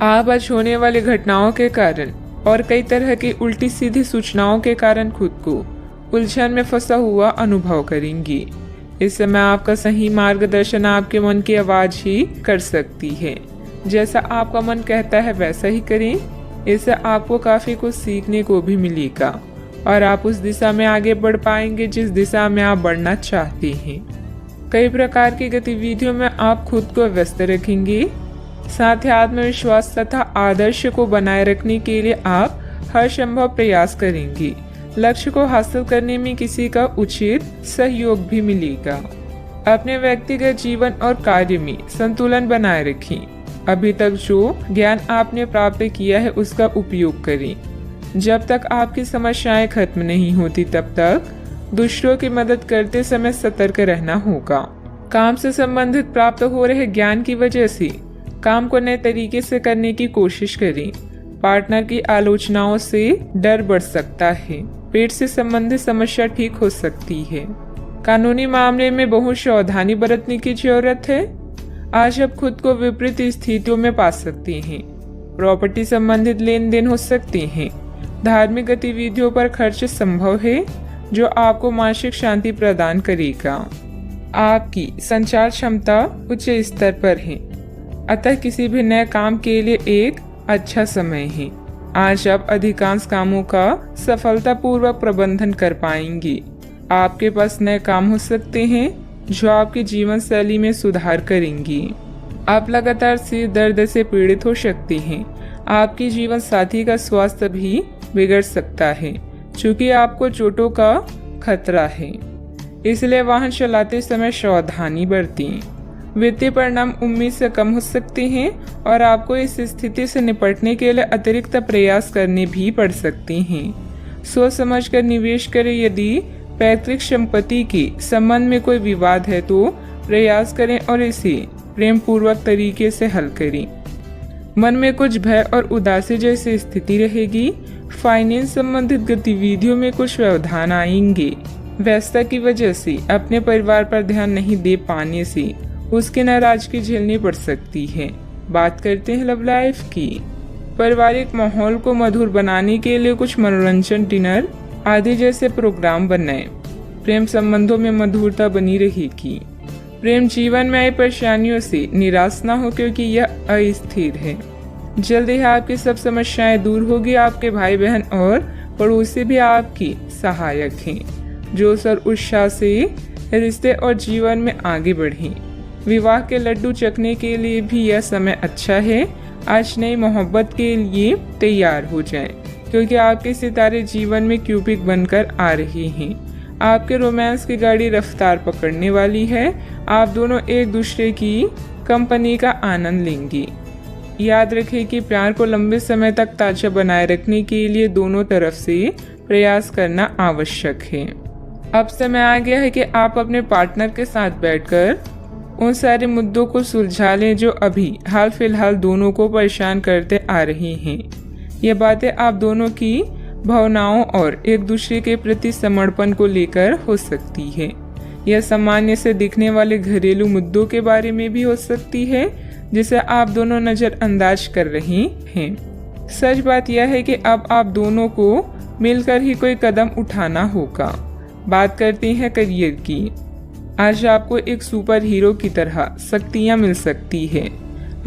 आप आज होने वाली घटनाओं के कारण और कई तरह की उल्टी सीधी सूचनाओं के कारण खुद को उलझन में फंसा हुआ अनुभव करेंगी। इस समय आपका सही मार्गदर्शन आपके मन की आवाज ही कर सकती है। जैसा आपका मन कहता है वैसा ही करें। इससे आपको काफी कुछ सीखने को भी मिलेगा और आप उस दिशा में आगे बढ़ पाएंगे जिस दिशा में आप बढ़ना चाहते हैं। कई प्रकार की गतिविधियों में आप खुद को व्यस्त रखेंगे। साथ ही आत्मविश्वास तथा आदर्श को बनाए रखने के लिए आप हर संभव प्रयास करेंगे। लक्ष्य को हासिल करने में किसी का उचित सहयोग भी मिलेगा। अपने व्यक्तिगत जीवन और कार्य में संतुलन बनाए रखें। अभी तक जो ज्ञान आपने प्राप्त किया है उसका उपयोग करें। जब तक आपकी समस्याएं खत्म नहीं होती तब तक दूसरों की मदद करते समय सतर्क रहना होगा। काम से संबंधित प्राप्त हो रहे ज्ञान की वजह से काम को नए तरीके से करने की कोशिश करें। पार्टनर की आलोचनाओं से डर बढ़ सकता है। पेट से संबंधित समस्या ठीक हो सकती है। कानूनी मामले में बहुत सावधानी बरतने की जरूरत है। आज आप खुद को विपरीत स्थितियों में पा सकते हैं। प्रॉपर्टी संबंधित लेन देन हो सकते हैं। धार्मिक गतिविधियों पर खर्च संभव है जो आपको मानसिक शांति प्रदान करेगा। आपकी संचार क्षमता उच्च स्तर पर है, अतः किसी भी नए काम के लिए एक अच्छा समय है। आज आप अधिकांश कामों का सफलतापूर्वक प्रबंधन कर पाएंगे। आपके पास नए काम हो सकते हैं जो आपकी जीवन शैली में सुधार करेंगे। आप लगातार सिर दर्द से पीड़ित हो सकते हैं। आपकी जीवन साथी का स्वास्थ्य भी बिगड़ सकता है क्योंकि आपको चोटों का खतरा है, इसलिए वाहन चलाते समय सावधानी बरतें। वित्तीय परिणाम उम्मीद से कम हो सकते हैं और आपको इस स्थिति से निपटने के लिए अतिरिक्त प्रयास करने भी पड़ सकते हैं। सोच समझकर निवेश करें। यदि पैतृक संपत्ति के संबंध में कोई विवाद है तो प्रयास करें और इसे प्रेम पूर्वक तरीके से हल करें। मन में कुछ भय और उदासी जैसी स्थिति रहेगी। फाइनेंस संबंधित गतिविधियों में कुछ व्यवधान आएंगे। व्यस्तता की वजह से अपने परिवार पर ध्यान नहीं दे पाने से उसकी नाराजगी झेलनी पड़ सकती है। बात करते हैं लव लाइफ की। पारिवारिक माहौल को मधुर बनाने के लिए कुछ मनोरंजन, डिनर आदि जैसे प्रोग्राम बनाएं। प्रेम संबंधों में मधुरता बनी रहेगी। प्रेम जीवन में आई परेशानियों से निराश न हो क्योंकि यह अस्थिर है। जल्द ही आपकी सब समस्याएं दूर होगी। आपके भाई बहन और पड़ोसी भी आपकी सहायक हैं। जोश और उत्साह से रिश्ते और जीवन में आगे बढ़ें। विवाह के लड्डू चखने के लिए भी यह समय अच्छा है। आज नई मोहब्बत के लिए तैयार हो जाएं, क्योंकि आपके सितारे जीवन में क्यूपिड बनकर आ रहे हैं। आपके रोमांस की गाड़ी रफ्तार पकड़ने वाली है। आप दोनों एक दूसरे की कंपनी का आनंद लेंगे। याद रखें कि प्यार को लंबे समय तक ताजा बनाए रखने के लिए दोनों तरफ से प्रयास करना आवश्यक है। अब समय आ गया है कि आप अपने पार्टनर के साथ बैठकर उन सारे मुद्दों को सुलझा लें जो अभी हाल फिलहाल दोनों को परेशान करते आ रही हैं। ये बातें आप दोनों की भावनाओं और एक दूसरे के प्रति समर्पण को लेकर हो सकती है। यह सामान्य से दिखने वाले घरेलू मुद्दों के बारे में भी हो सकती है जिसे आप दोनों नजरअंदाज कर रहे हैं। सच बात यह है कि अब आप दोनों को मिलकर ही कोई कदम उठाना होगा। बात करते हैं करियर की। आज आपको एक सुपर हीरो की तरह शक्तियां मिल सकती है।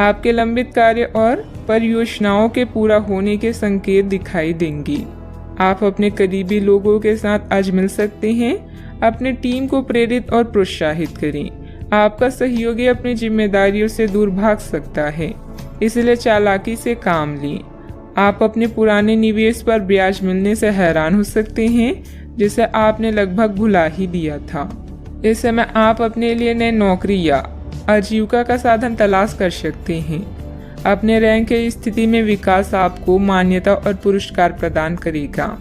आपके लंबित कार्य और परियोजनाओं के पूरा होने के संकेत दिखाई देंगे। आप अपने करीबी लोगों के साथ आज मिल सकते हैं। अपने टीम को प्रेरित और प्रोत्साहित करें। आपका सहयोगी अपनी जिम्मेदारियों से दूर भाग सकता है, इसलिए चालाकी से काम लें। आप अपने पुराने निवेश पर ब्याज मिलने से हैरान हो सकते हैं, जिसे आपने लगभग भुला ही दिया था। इस समय आप अपने लिए नई नौकरी या आजीविका का साधन तलाश कर सकते हैं। अपने रैंक की स्थिति में विकास आपको मान्यता और पुरस्कार प्रदान करेगा।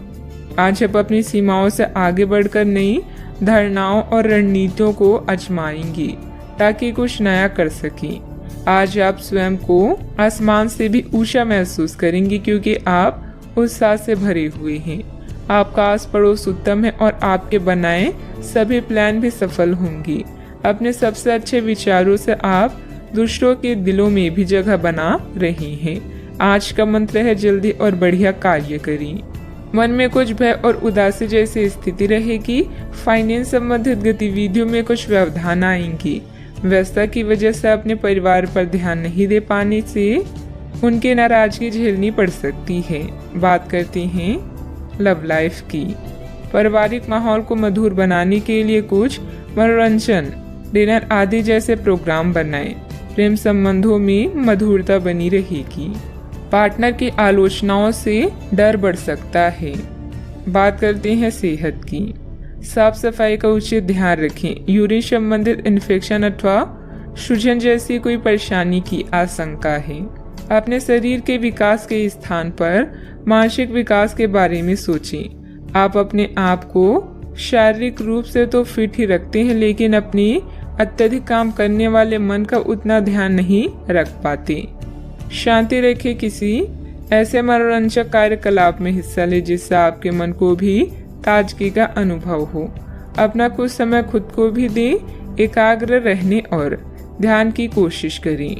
आज आप अपनी सीमाओं से आगे बढ़कर नई धारणाओं और रणनीतियों को आजमाएंगे ताकि कुछ नया कर सकें। आज आप स्वयं को आसमान से भी ऊंचा महसूस करेंगे क्योंकि आप उत्साह से भरे हुए हैं। आपका आस पड़ोस उत्तम है और आपके बनाए सभी प्लान भी सफल होंगे। अपने सबसे अच्छे विचारों से आप दूसरों के दिलों में भी जगह बना रहे हैं। आज का मंत्र है जल्दी और बढ़िया कार्य करें। मन में कुछ भय और उदासी जैसी स्थिति रहेगी। फाइनेंस संबंधित गतिविधियों में कुछ व्यवधान आएंगे। व्यस्तता की वजह से अपने परिवार पर ध्यान नहीं दे पाने से उनकी नाराजगी झेलनी पड़ सकती है। बात करते हैं लव लाइफ की। पारिवारिक माहौल को मधुर बनाने के लिए कुछ मनोरंजन, डिनर आदि जैसे प्रोग्राम बनाएं। प्रेम संबंधों में मधुरता बनी रहेगी। पार्टनर की आलोचनाओं से डर बढ़ सकता है। बात करते हैं सेहत की। साफ सफाई का उचित ध्यान रखें। यूरिन संबंधित इन्फेक्शन अथवा सूजन जैसी कोई परेशानी की आशंका है। अपने शरीर के विकास के स्थान पर मानसिक विकास के बारे में सोचें। आप अपने आप को शारीरिक रूप से तो फिट ही रखते हैं, लेकिन अपनी अत्यधिक काम करने वाले मन का उतना ध्यान नहीं रख पाते। शांति रखें। किसी ऐसे मनोरंजक कार्यकलाप में हिस्सा लें जिससे आपके मन को भी ताजगी का अनुभव हो। अपना कुछ समय खुद को भी दें। एकाग्र रहने और ध्यान की कोशिश करें।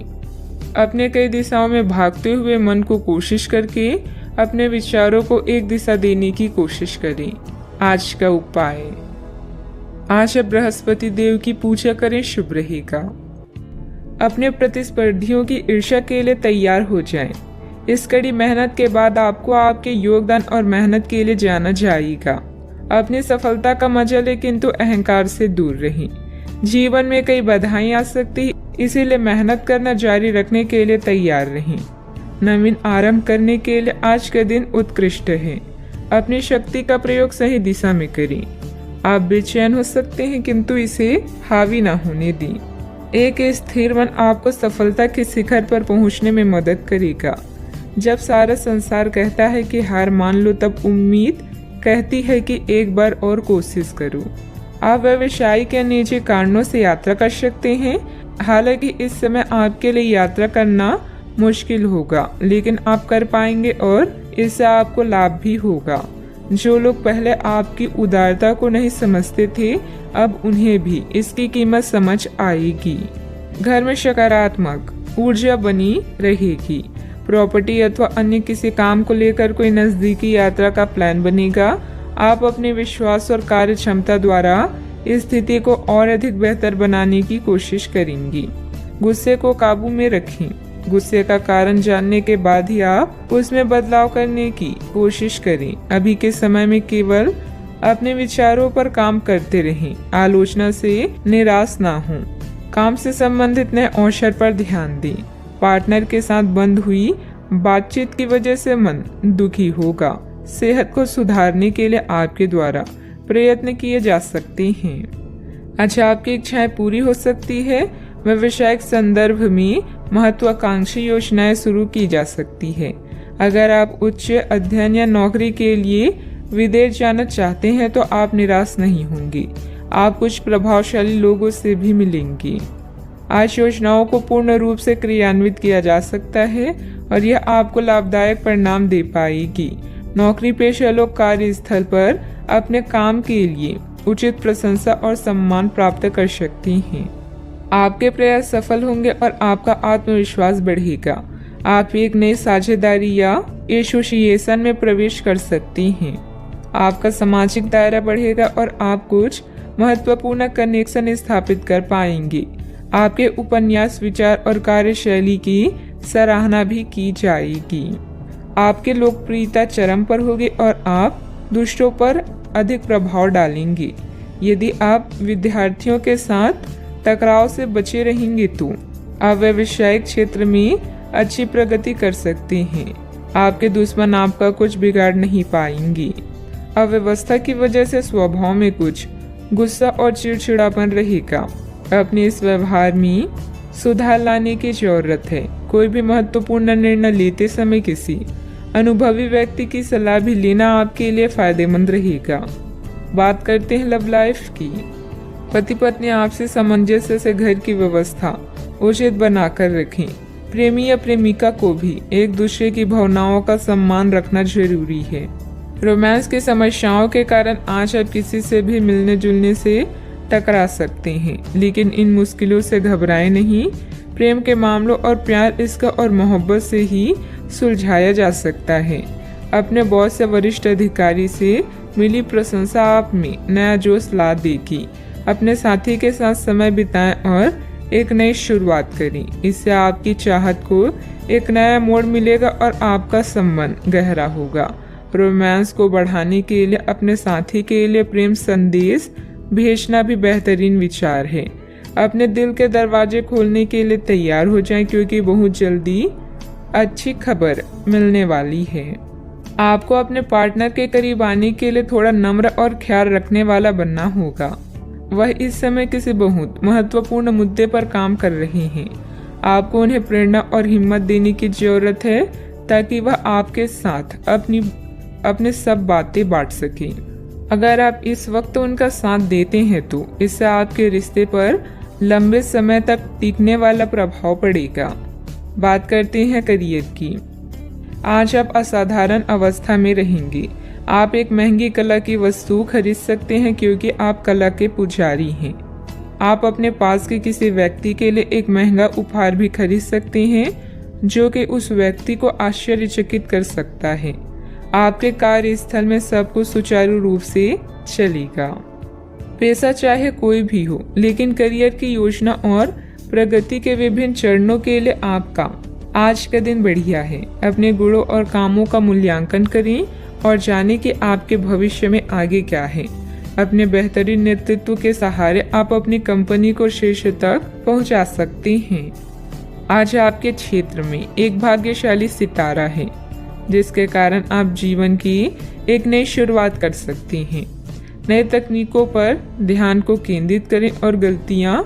अपने कई दिशाओं में भागते हुए मन को कोशिश करके अपने विचारों को एक दिशा देने की कोशिश करें। आज का उपाय, आज आप बृहस्पति देव की पूजा करें, शुभ रहेगा। अपने प्रतिस्पर्धियों की ईर्ष्या के लिए तैयार हो जाएं। इस कड़ी मेहनत के बाद आपको आपके योगदान और मेहनत के लिए जाना जाएगा। अपनी सफलता का मजा लें, किंतु अहंकार से दूर रहें। जीवन में कई बाधाएं आ सकती हैं, इसीलिए मेहनत करना जारी रखने के लिए तैयार रहें। नवीन आरंभ करने के लिए आज का दिन उत्कृष्ट है। अपनी शक्ति का प्रयोग सही दिशा में करें। आप बेचैन हो सकते हैं, किंतु इसे हावी ना होने दें। एक स्थिर मन आपको सफलता के शिखर पर पहुंचने में मदद करेगा। जब सारा संसार कहता है कि हार मान लो, तब उम्मीद कहती है कि एक बार और कोशिश करो। आप व्यवसायिक या निजी कारणों से यात्रा कर सकते हैं। हालांकि इस समय आपके लिए यात्रा करना मुश्किल होगा, लेकिन आप कर पाएंगे और इससे आपको लाभ भी होगा। जो लोग पहले आपकी उदारता को नहीं समझते थे, अब उन्हें भी इसकी कीमत समझ आएगी। घर में सकारात्मक ऊर्जा बनी रहेगी। प्रॉपर्टी अथवा अन्य किसी काम को लेकर कोई नजदीकी यात्रा का प्लान बनेगा। आप अपने विश्वास और कार्य क्षमता द्वारा इस स्थिति को और अधिक बेहतर बनाने की कोशिश करेंगी। गुस्से को काबू में रखें। गुस्से का कारण जानने के बाद ही आप उसमें बदलाव करने की कोशिश करें। अभी के समय में केवल अपने विचारों पर काम करते रहें। आलोचना से निराश ना हों। काम से संबंधित नए अवसर पर ध्यान दें। पार्टनर के साथ बंद हुई बातचीत की वजह से मन दुखी होगा। सेहत को सुधारने के लिए आपके द्वारा प्रयत्न किए जा सकते हैं। अच्छा, आपकी इच्छाएं पूरी हो सकती है। व्यवसायिक संदर्भ में महत्वाकांक्षी योजनाएं शुरू की जा सकती है। अगर आप उच्च अध्ययन या नौकरी के लिए विदेश जाना चाहते हैं तो आप निराश नहीं होंगे। आप कुछ प्रभावशाली लोगों से भी मिलेंगे। आज योजनाओं को पूर्ण रूप से क्रियान्वित किया जा सकता है और यह आपको लाभदायक परिणाम दे पाएगी। नौकरी पेशा लोग कार्यस्थल पर अपने काम के लिए उचित प्रशंसा और सम्मान प्राप्त कर सकते हैं। आपके प्रयास सफल होंगे और आपका आत्मविश्वास बढ़ेगा। आप एक नई साझेदारी या एसोसिएशन में प्रवेश कर सकते हैं। आपका सामाजिक दायरा बढ़ेगा और आप कुछ महत्वपूर्ण कनेक्शन स्थापित कर पाएंगे। आपके उपन्यास, विचार और कार्यशैली की सराहना भी की जाएगी। आपकी लोकप्रियता चरम पर होगी और आप दूसरों पर अधिक प्रभाव डालेंगे। यदि आप विद्यार्थियों के साथ टकराव से बचे रहेंगे तो आप व्यावसायिक क्षेत्र में अच्छी प्रगति कर सकते हैं। आपके दुश्मन आपका कुछ बिगाड़ नहीं पाएंगे। अव्यवस्था की वजह से स्वभाव में कुछ गुस्सा और चिड़चिड़ापन रहेगा। अपने इस व्यवहार में सुधार लाने की जरूरत है। कोई भी महत्वपूर्ण निर्णय लेते समय किसी अनुभवी व्यक्ति की सलाह भी लेना आपके लिए फायदेमंद रहेगा। बात करते हैं लव लाइफ की। पति पत्नी आपसी सामंजस्य से घर की व्यवस्था उचित बनाकर रखें। प्रेमी या प्रेमिका को भी एक दूसरे की भावनाओं का सम्मान रखना जरूरी है। रोमांस की समस्याओं के कारण आज आप किसी से भी मिलने जुलने से टकरा सकते हैं, लेकिन इन मुश्किलों से घबराएं नहीं। प्रेम के मामलों और प्यार, इसका और मोहब्बत से ही सुलझाया जा सकता है। अपने बॉस या वरिष्ठ अधिकारी से मिली प्रशंसा आप में नया जोश ला देगी। अपने साथी के साथ समय बिताएं और एक नई शुरुआत करें। इससे आपकी चाहत को एक नया मोड़ मिलेगा और आपका संबंध गहरा होगा। रोमांस को बढ़ाने के लिए अपने साथी के लिए प्रेम संदेश भेजना भी बेहतरीन विचार है। अपने दिल के दरवाजे खोलने के लिए तैयार हो जाएं, क्योंकि बहुत जल्दी अच्छी खबर मिलने वाली है। आपको अपने पार्टनर के करीब आने के लिए थोड़ा नम्र और ख्याल रखने वाला बनना होगा। वह इस समय किसी बहुत महत्वपूर्ण मुद्दे पर काम कर रहे हैं। आपको उन्हें प्रेरणा और हिम्मत देने की जरूरत है ताकि वह आपके साथ अपने सब बातें बांट सकें। अगर आप इस वक्त उनका साथ देते हैं तो इससे आपके रिश्ते पर लंबे समय तक टिकने वाला प्रभाव पड़ेगा। बात करते हैं करियर की। आज आप असाधारण अवस्था में रहेंगे। आप एक महंगी कला की वस्तु खरीद सकते हैं क्योंकि आप कला के पुजारी हैं। आप अपने पास के किसी व्यक्ति के लिए एक महंगा उपहार भी खरीद सकते हैं जो कि उस व्यक्ति को आश्चर्यचकित कर सकता है। आपके कार्यस्थल में सब कुछ सुचारू रूप से चलेगा। पेशा चाहे कोई भी हो, लेकिन करियर की योजना और प्रगति के विभिन्न चरणों के लिए आपका आज का दिन बढ़िया है। अपने गुणों और कामों का मूल्यांकन करें और जानें कि आपके भविष्य में आगे क्या है। अपने बेहतरीन नेतृत्व के सहारे आप अपनी कंपनी को शीर्ष तक पहुंचा सकते हैं। आज आपके क्षेत्र में एक भाग्यशाली सितारा है जिसके कारण आप जीवन की एक नई शुरुआत कर सकते हैं। नए तकनीकों पर ध्यान को केंद्रित करें और गलतियां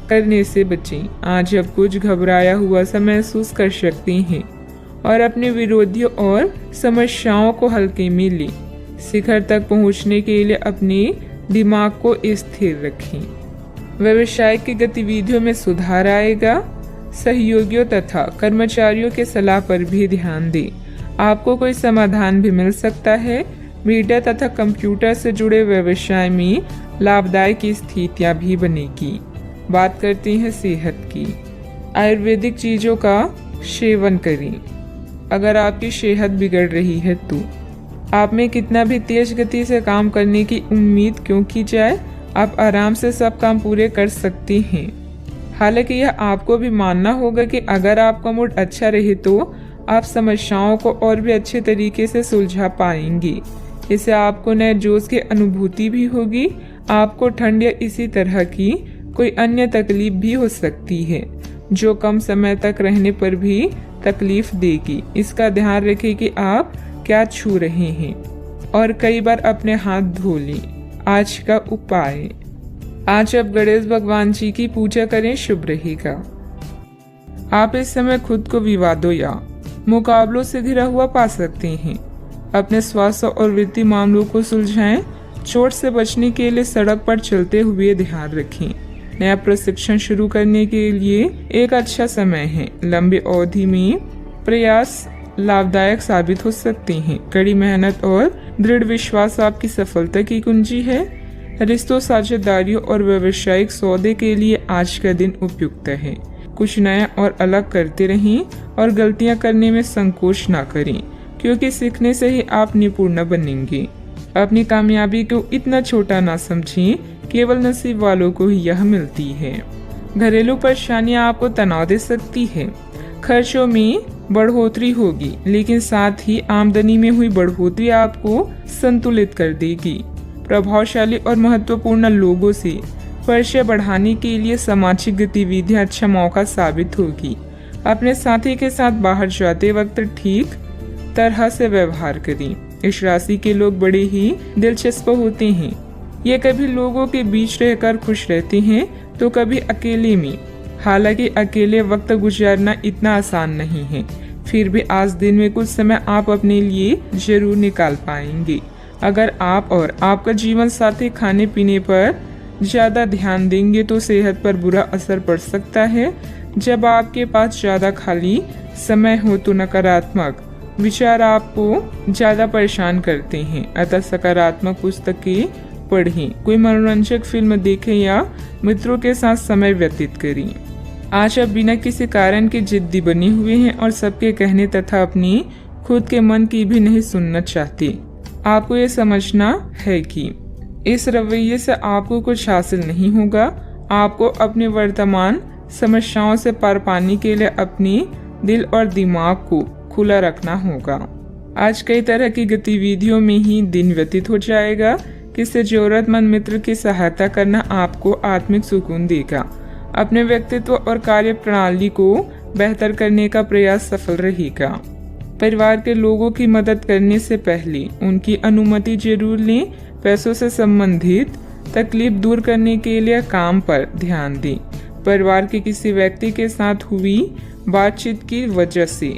करने से बचें। आज आप कुछ घबराया हुआ सा महसूस कर सकते हैं और अपने विरोधियों और समस्याओं को हल्के में लें। शिखर तक पहुंचने के लिए अपने दिमाग को स्थिर रखें। व्यवसायिक की गतिविधियों में सुधार आएगा। सहयोगियों तथा कर्मचारियों के सलाह पर भी ध्यान दें। आपको कोई समाधान भी मिल सकता है। मीडिया तथा कंप्यूटर से जुड़े व्यवसाय में लाभदायक स्थितियां भी बनेगी। बात करते हैं सेहत की। आयुर्वेदिक चीज़ों का सेवन करें। अगर आपकी सेहत बिगड़ रही है तो आप में कितना भी तेज गति से काम करने की उम्मीद क्यों की जाए, आप आराम से सब काम पूरे कर सकते हैं। हालांकि यह आपको भी मानना होगा कि अगर आपका मूड अच्छा रहे तो आप समस्याओं को और भी अच्छे तरीके से सुलझा पाएंगे। इससे आपको नए जोश की अनुभूति भी होगी। आपको ठंड या इसी तरह की कोई अन्य तकलीफ भी हो सकती है जो कम समय तक रहने पर भी तकलीफ देगी। इसका ध्यान रखें कि आप क्या छू रहे हैं और कई बार अपने हाथ धो लें। आज का उपाय, आज आप गणेश भगवान जी की पूजा करें, शुभ रहेगा। आप इस समय खुद को विवादों या मुकाबलों से घिरा हुआ पा सकते हैं। अपने स्वास्थ्य और वित्तीय मामलों को सुलझाएं। चोट से बचने के लिए सड़क पर चलते हुए ध्यान रखें। नया प्रशिक्षण शुरू करने के लिए एक अच्छा समय है। लंबी अवधि में प्रयास लाभदायक साबित हो सकते हैं। कड़ी मेहनत और दृढ़ विश्वास आपकी सफलता की कुंजी है। रिश्तों, साझेदारियों और व्यावसायिक सौदे के लिए आज का दिन उपयुक्त है। कुछ नया और अलग करते रहें और गलतियां करने में संकोच ना करें, क्योंकि सीखने से ही आप निपुण बनेंगे। अपनी कामयाबी को इतना छोटा ना समझें, केवल नसीब वालों को ही यह मिलती है। घरेलू परेशानियां आपको तनाव दे सकती है। खर्चों में बढ़ोतरी होगी, लेकिन साथ ही आमदनी में हुई बढ़ोतरी आपको संतुलित कर देगी। प्रभावशाली और महत्वपूर्ण लोगों से परिचय बढ़ाने के लिए सामाजिक गतिविधियां अच्छा मौका साबित होगी। अपने साथी के साथ बाहर जाते वक्त ठीक तरह से व्यवहार करें। इस राशि के लोग बड़े ही दिलचस्प होते हैं। ये कभी लोगों के बीच रहकर खुश रहते हैं तो कभी अकेले में। हालांकि अकेले वक्त गुजारना इतना आसान नहीं है, फिर भी आज दिन में कुछ समय आप अपने लिए जरूर निकाल पाएंगे। अगर आप और आपका जीवन साथी खाने पीने पर ज्यादा ध्यान देंगे तो सेहत पर बुरा असर पड़ सकता है। जब आपके पास ज्यादा खाली समय हो तो नकारात्मक विचार आपको ज्यादा परेशान करते हैं। अतः सकारात्मक पुस्तकें पढ़ें, कोई मनोरंजक फिल्म देखें या मित्रों के साथ समय व्यतीत करें। आज आप बिना किसी कारण के जिद्दी बने हुए हैं और सबके कहने तथा अपनी खुद के मन की भी नहीं सुनना चाहते। आपको ये समझना है कि इस रवैये से आपको कुछ हासिल नहीं होगा। आपको अपने वर्तमान समस्याओं से पार पाने के लिए अपने दिल और दिमाग को खुला रखना होगा। आज कई तरह की गतिविधियों में ही दिन व्यतीत हो जाएगा। किसी जरूरतमंद मित्र की सहायता करना आपको आत्मिक सुकून देगा। अपने व्यक्तित्व और कार्य प्रणाली को बेहतर करने का प्रयास सफल रहेगा। परिवार के लोगों की मदद करने से पहले उनकी अनुमति जरूर लें। पैसों से संबंधित तकलीफ दूर करने के लिए काम पर ध्यान दें। परिवार के किसी व्यक्ति के साथ हुई बातचीत की वजह से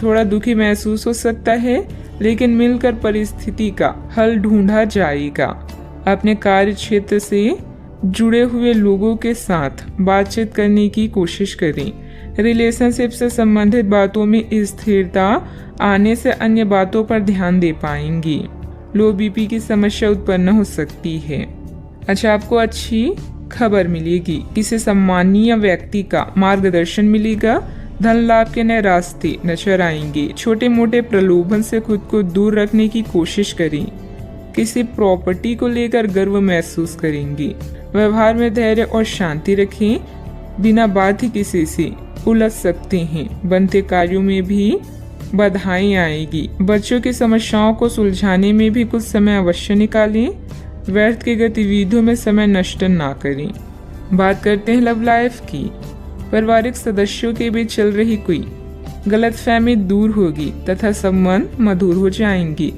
थोड़ा दुखी महसूस हो सकता है, लेकिन मिलकर परिस्थिति का हल ढूंढा जाएगा। अपने कार्य क्षेत्र से जुड़े हुए लोगों के साथ बातचीत करने की कोशिश करें। रिलेशनशिप से संबंधित बातों में स्थिरता आने से अन्य बातों पर ध्यान दे पाएंगी। लो बीपी की समस्या उत्पन्न हो सकती है। अच्छा, आपको अच्छी खबर मिलेगी। किसी सम्मानीय व्यक्ति का मार्गदर्शन मिलेगा। धन लाभ के नए रास्ते नजर आएंगे। छोटे मोटे प्रलोभन से खुद को दूर रखने की कोशिश करें। किसी प्रॉपर्टी को लेकर गर्व महसूस करेंगे। व्यवहार में धैर्य और शांति रखें। बिना बात ही किसी से उलझ सकते हैं। बनते कार्यों में भी बाधाएं आएगी। बच्चों की समस्याओं को सुलझाने में भी कुछ समय अवश्य निकालें। व्यर्थ की गतिविधियों में समय नष्ट ना करें। बात करते हैं लव लाइफ की। पारिवारिक सदस्यों के बीच चल रही कोई गलतफहमी दूर होगी तथा संबंध मधुर हो जाएंगे।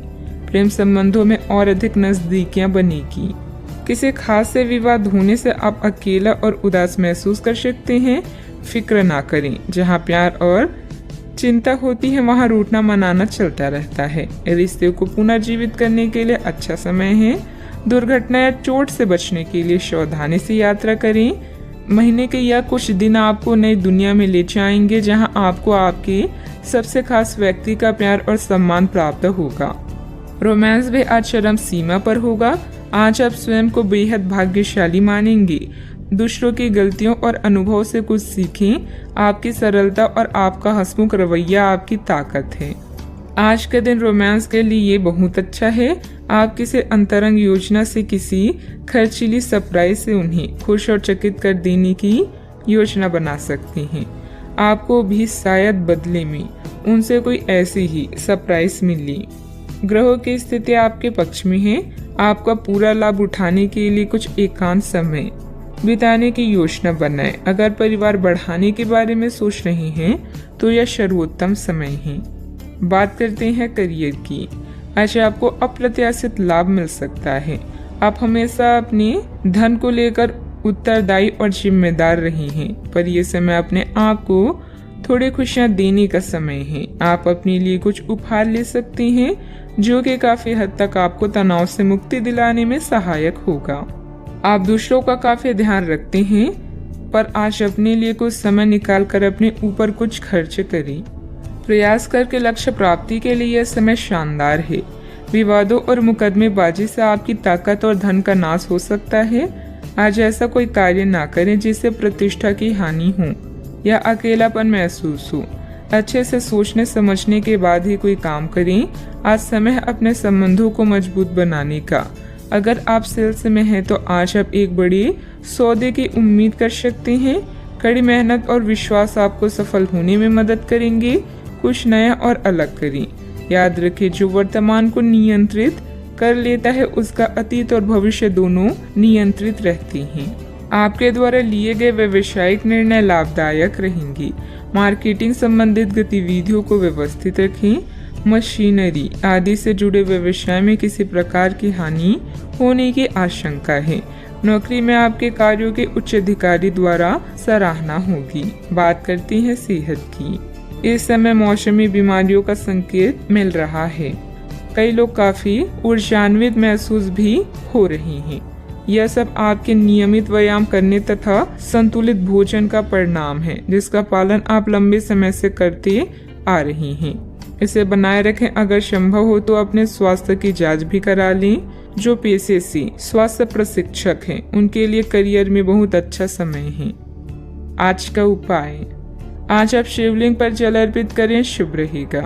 प्रेम संबंधों में और अधिक नजदीकियां बनेगी। किसी खास से विवाद होने से आप अकेला और उदास महसूस कर सकते हैं। फिक्र ना करें। जहां प्यार और चिंता होती है वहां रूठना मनाना चलता रहता है। रिश्ते को पुनर्जीवित करने के लिए अच्छा समय है। दुर्घटना या चोट से बचने के लिए सावधानी से यात्रा करें। महीने के या कुछ दिन आपको नई दुनिया में ले जाएंगे, जहां आपको आपके सबसे खास व्यक्ति का प्यार और सम्मान प्राप्त होगा। रोमांस भी आज चरम सीमा पर होगा। आज आप स्वयं को बेहद भाग्यशाली मानेंगे। दूसरों की गलतियों और अनुभव से कुछ सीखें। आपकी सरलता और आपका हंसमुख रवैया आपकी ताकत है। आज का दिन रोमांस के लिए बहुत अच्छा है। आप किसी अंतरंग योजना से किसी खर्चीली सरप्राइज से उन्हें खुश और चकित कर देने की योजना बना सकते हैं। आपको भी शायद बदले में उनसे कोई ऐसी ही सरप्राइज मिली। ग्रहों की स्थिति आपके पक्ष में है। आपका पूरा लाभ उठाने के लिए कुछ एकांत समय बिताने की योजना बनाएं। अगर परिवार बढ़ाने के बारे में सोच रहे हैं तो यह सर्वोत्तम समय है। बात करते हैं करियर की। आज आपको अप्रत्याशित लाभ मिल सकता है। आप हमेशा अपने धन को लेकर उत्तरदायी और जिम्मेदार रहे हैं, पर यह समय अपने आप को थोड़ी खुशियां देने का समय है। आप अपने लिए कुछ उपहार ले सकते हैं, जो कि काफी हद तक आपको तनाव से मुक्ति दिलाने में सहायक होगा। आप दूसरों का काफी ध्यान रखते हैं, पर आज अपने लिए कुछ समय निकालकर अपने ऊपर कुछ खर्च करें। प्रयास करके लक्ष्य प्राप्ति के लिए यह समय शानदार है। विवादों और मुकदमेबाजी से आपकी ताकत और धन का नाश हो सकता है। आज ऐसा कोई कार्य ना करें जिससे प्रतिष्ठा की हानि हो या अकेलापन महसूस हो। अच्छे से सोचने समझने के बाद ही कोई काम करें। आज समय अपने संबंधों को मजबूत बनाने का। अगर आप सेल्स में हैं तो आज आप एक बड़े सौदे की उम्मीद कर सकते हैं। कड़ी मेहनत और विश्वास आपको सफल होने में मदद करेंगे। कुछ नया और अलग करें। याद रखें, जो वर्तमान को नियंत्रित कर लेता है उसका अतीत और भविष्य दोनों नियंत्रित रहते हैं। आपके द्वारा लिए गए व्यवसायिक निर्णय लाभदायक रहेंगे। मार्केटिंग संबंधित गतिविधियों को व्यवस्थित रखें। मशीनरी आदि से जुड़े व्यवसाय में किसी प्रकार की हानि होने की आशंका है। नौकरी में आपके कार्यों के उच्च अधिकारी द्वारा सराहना होगी। बात करते हैं सेहत की। इस समय मौसमी बीमारियों का संकेत मिल रहा है। कई लोग काफी ऊर्जान्वित महसूस भी हो रहे हैं। यह सब आपके नियमित व्यायाम करने तथा संतुलित भोजन का परिणाम है, जिसका पालन आप लंबे समय से करते आ रहे हैं। इसे बनाए रखें। अगर संभव हो तो अपने स्वास्थ्य की जांच भी करा लें। जो पेशे से स्वास्थ्य प्रशिक्षक हैं, उनके लिए करियर में बहुत अच्छा समय है। आज का उपाय, आज आप शिवलिंग पर जल अर्पित करें, शुभ रहेगा।